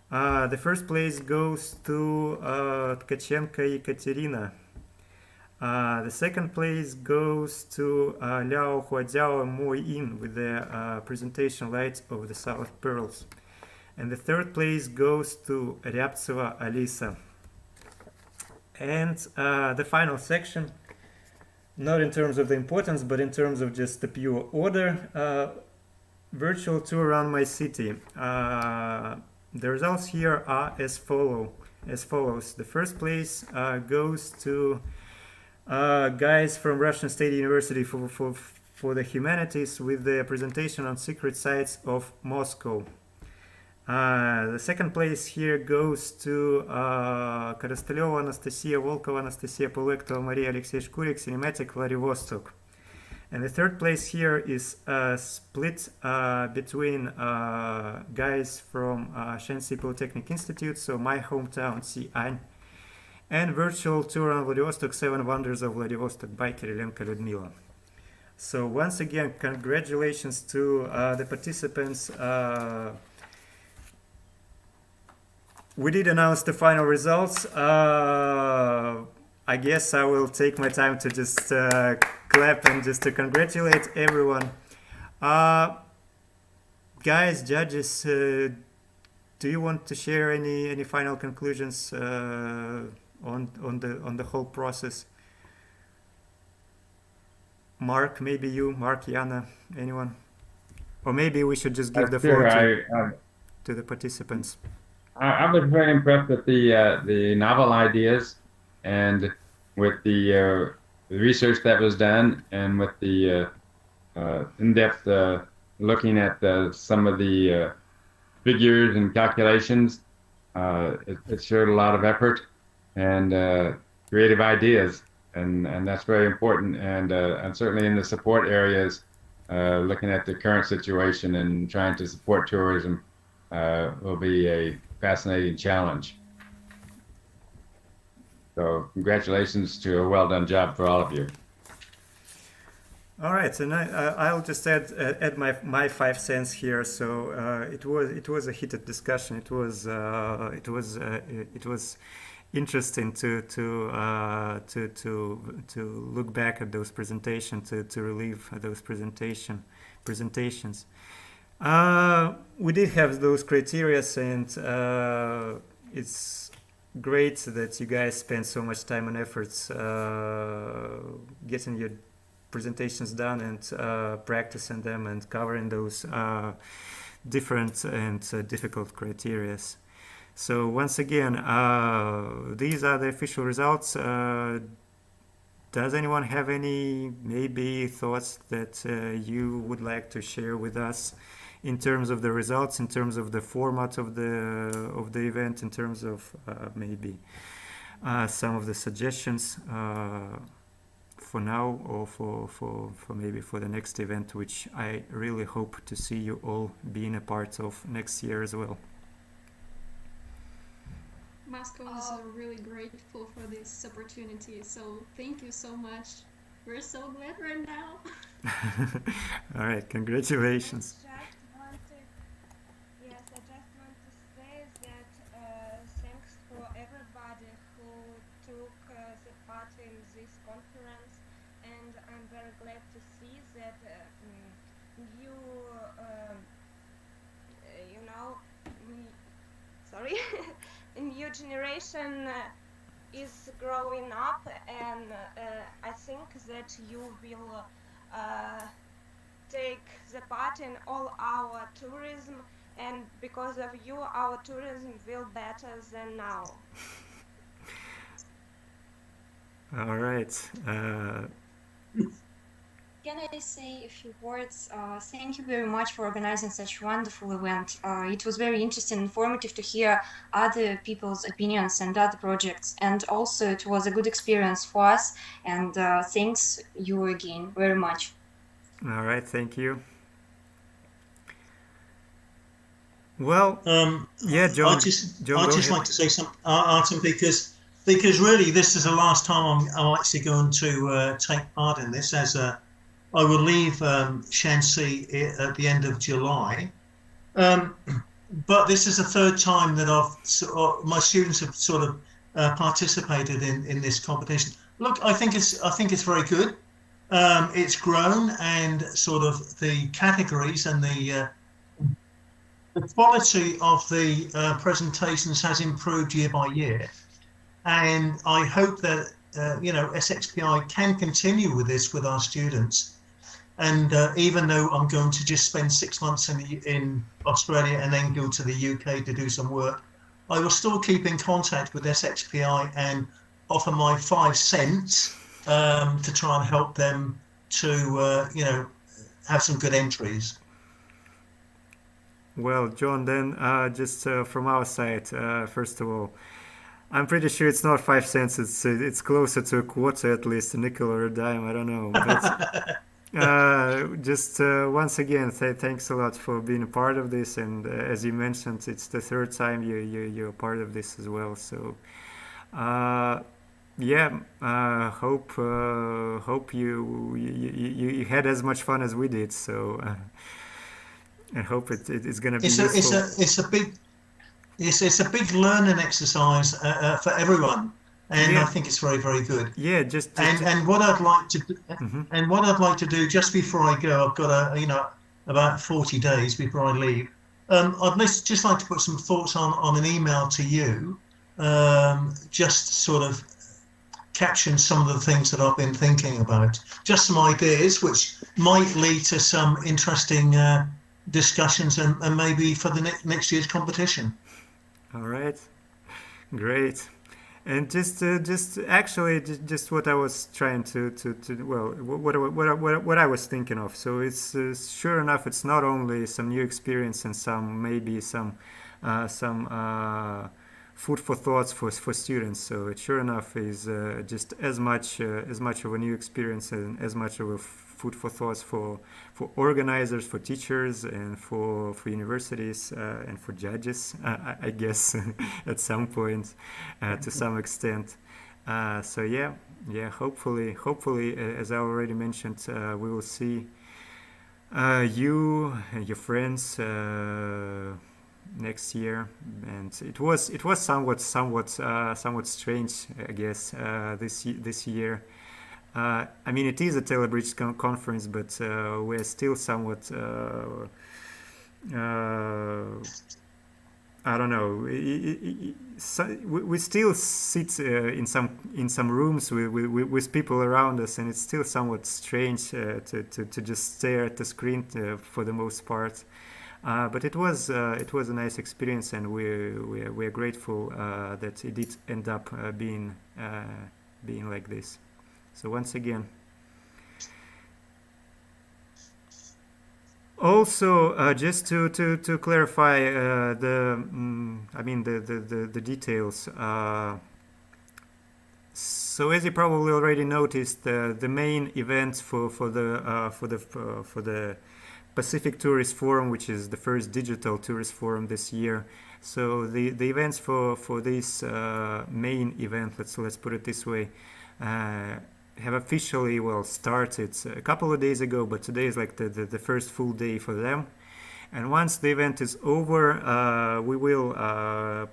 The first place goes to Tkachenko Ekaterina. The second place goes to Liao Huajiao Mo Yin with the presentation Light of the South Pearls. And the third place goes to Ryabtseva Alisa. And the final section, not in terms of the importance, but in terms of just the pure order, virtual tour around my city. The results here are as follows. The first place goes to guys from Russian State University for the Humanities with the presentation on secret sites of Moscow. The second place here goes to Korostyleva Anastasia, Volkova Anastasia, Polektova Maria, Alexey Shkurik, Cinematic, Vladivostok. And the third place here is split between guys from Shanxi Polytechnic Institute, so my hometown, Xi'an, and virtual tour on Vladivostok, 7 Wonders of Vladivostok by Kirilenko Ludmila. So once again, congratulations to the participants. We did announce the final results. I guess I will take my time to just clap and just to congratulate everyone. Guys, judges, do do you want to share any final conclusions on the whole process? Mark, maybe you, Mark, Jana, anyone? Or maybe we should just give the floor to the participants. I was very impressed with the novel ideas and with the research that was done, and with the in-depth looking at some of the figures and calculations. It showed a lot of effort and creative ideas, and that's very important. And certainly in the support areas, looking at the current situation and trying to support tourism will be a fascinating challenge. So congratulations to a well done job for all of you. All right, and I'll just add my 5 cents here. So it was a heated discussion. It was interesting to look back at those presentations, to relive those presentations. We did have those criteria, and it's great that you guys spend so much time and efforts getting your presentations done and practicing them and covering those different and difficult criteria. So once again, these are the official results. Does anyone have any maybe thoughts that you would like to share with us in terms of the results, in terms of the format of the event, in terms of maybe some of the suggestions for now, or for maybe for the next event, which I really hope to see you all being a part of next year as well? Moscow is really grateful for this opportunity, so thank you so much. We're so glad right now. All right, congratulations. I just want to say that thanks for everybody who took the part in this conference, and I'm very glad to see that a new generation is growing up, and I think that you will take the part in all our tourism, and because of you our tourism will better than now. All right. Can I say a few words? Thank you very much for organizing such a wonderful event. It was very interesting and informative to hear other people's opinions and other projects, and also it was a good experience for us, and thanks you again very much. All right, thank you. Well, yeah, John. I'd just like to say something, Artem, because really this is the last time I'm actually going to take part in this, as I will leave Shanxi at the end of July. But this is the third time that my students have sort of participated in this competition. Look, I think it's very good. It's grown, and sort of the categories and the quality of the presentations has improved year by year, and I hope that SXPI can continue with this with our students. And even though I'm going to just spend 6 months in Australia and then go to the UK to do some work, I will still keep in contact with SXPI and offer my 5 cents to try and help them to have some good entries. Well, John, then just from our side, first of all, I'm pretty sure it's not 5 cents. It's closer to a quarter, at least, a nickel or a dime. I don't know. But just once again, thanks a lot for being a part of this. And as you mentioned, it's the third time you're a part of this as well. So hope you had as much fun as we did. So I hope it's going to be useful. It's a big learning exercise for everyone, and I think it's very, very good. Yeah, and what I'd like to do, what I'd like to do just before I go, I've got about 40 days before I leave. just like to put some thoughts on an email to you, just to sort of caption some of the things that I've been thinking about. Just some ideas which might lead to some interesting discussions and maybe for the next year's competition. All right, great. And just actually, just what I was trying to well, what I was thinking of. So it's sure enough, it's not only some new experience and maybe some food for thoughts for students. So it sure enough is just as much of a new experience and as much of a food for thoughts for organizers, for teachers, and for universities and for judges, I guess, at some point, to some extent. So yeah, hopefully, as I already mentioned, we will see you and your friends next year. And it was somewhat strange, I guess, this year. I mean, it is a Telebridged conference, but we're still somewhat, I don't know. We still sit in some rooms with people around us, and it's still somewhat strange to just stare at the screen for the most part. But it was a nice experience, and we're grateful that it did end up being like this. So once again. Also, just to clarify the details. So as you probably already noticed, the main event for the Pacific Tourist Forum, which is the first digital tourist forum this year. So the events for this main event, let's put it this way, have officially started a couple of days ago, but today is like the first full day for them. And once the event is over, we will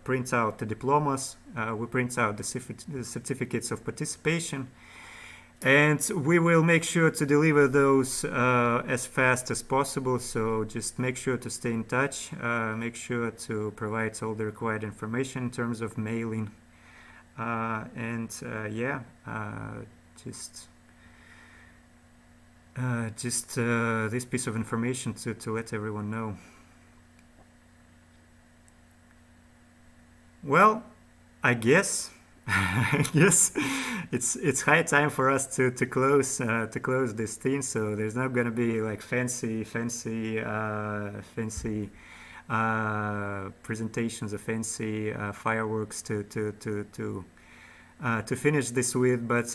print out the diplomas, we print out the certificates of participation, and we will make sure to deliver those as fast as possible. So just make sure to stay in touch, make sure to provide all the required information in terms of mailing, just this piece of information to let everyone know. Well, I guess it's high time for us to close this thing. So there's not gonna be like fancy presentations of fancy fireworks to finish this with, but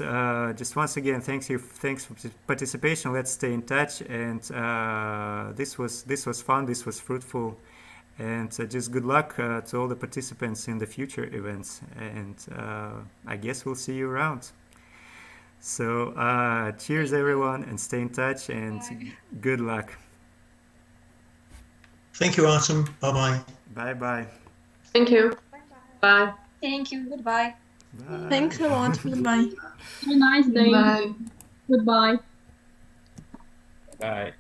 just once again, thanks for participation. Let's stay in touch, and this was fun, this was fruitful, and just good luck to all the participants in the future events, and I guess we'll see you around. So cheers everyone, and stay in touch, and good luck. Thank you, Artem. Bye bye. Thank you. Bye. Thank you. Goodbye. Bye. Thanks a lot. Goodbye. Have a nice day. Bye. Goodbye. Bye.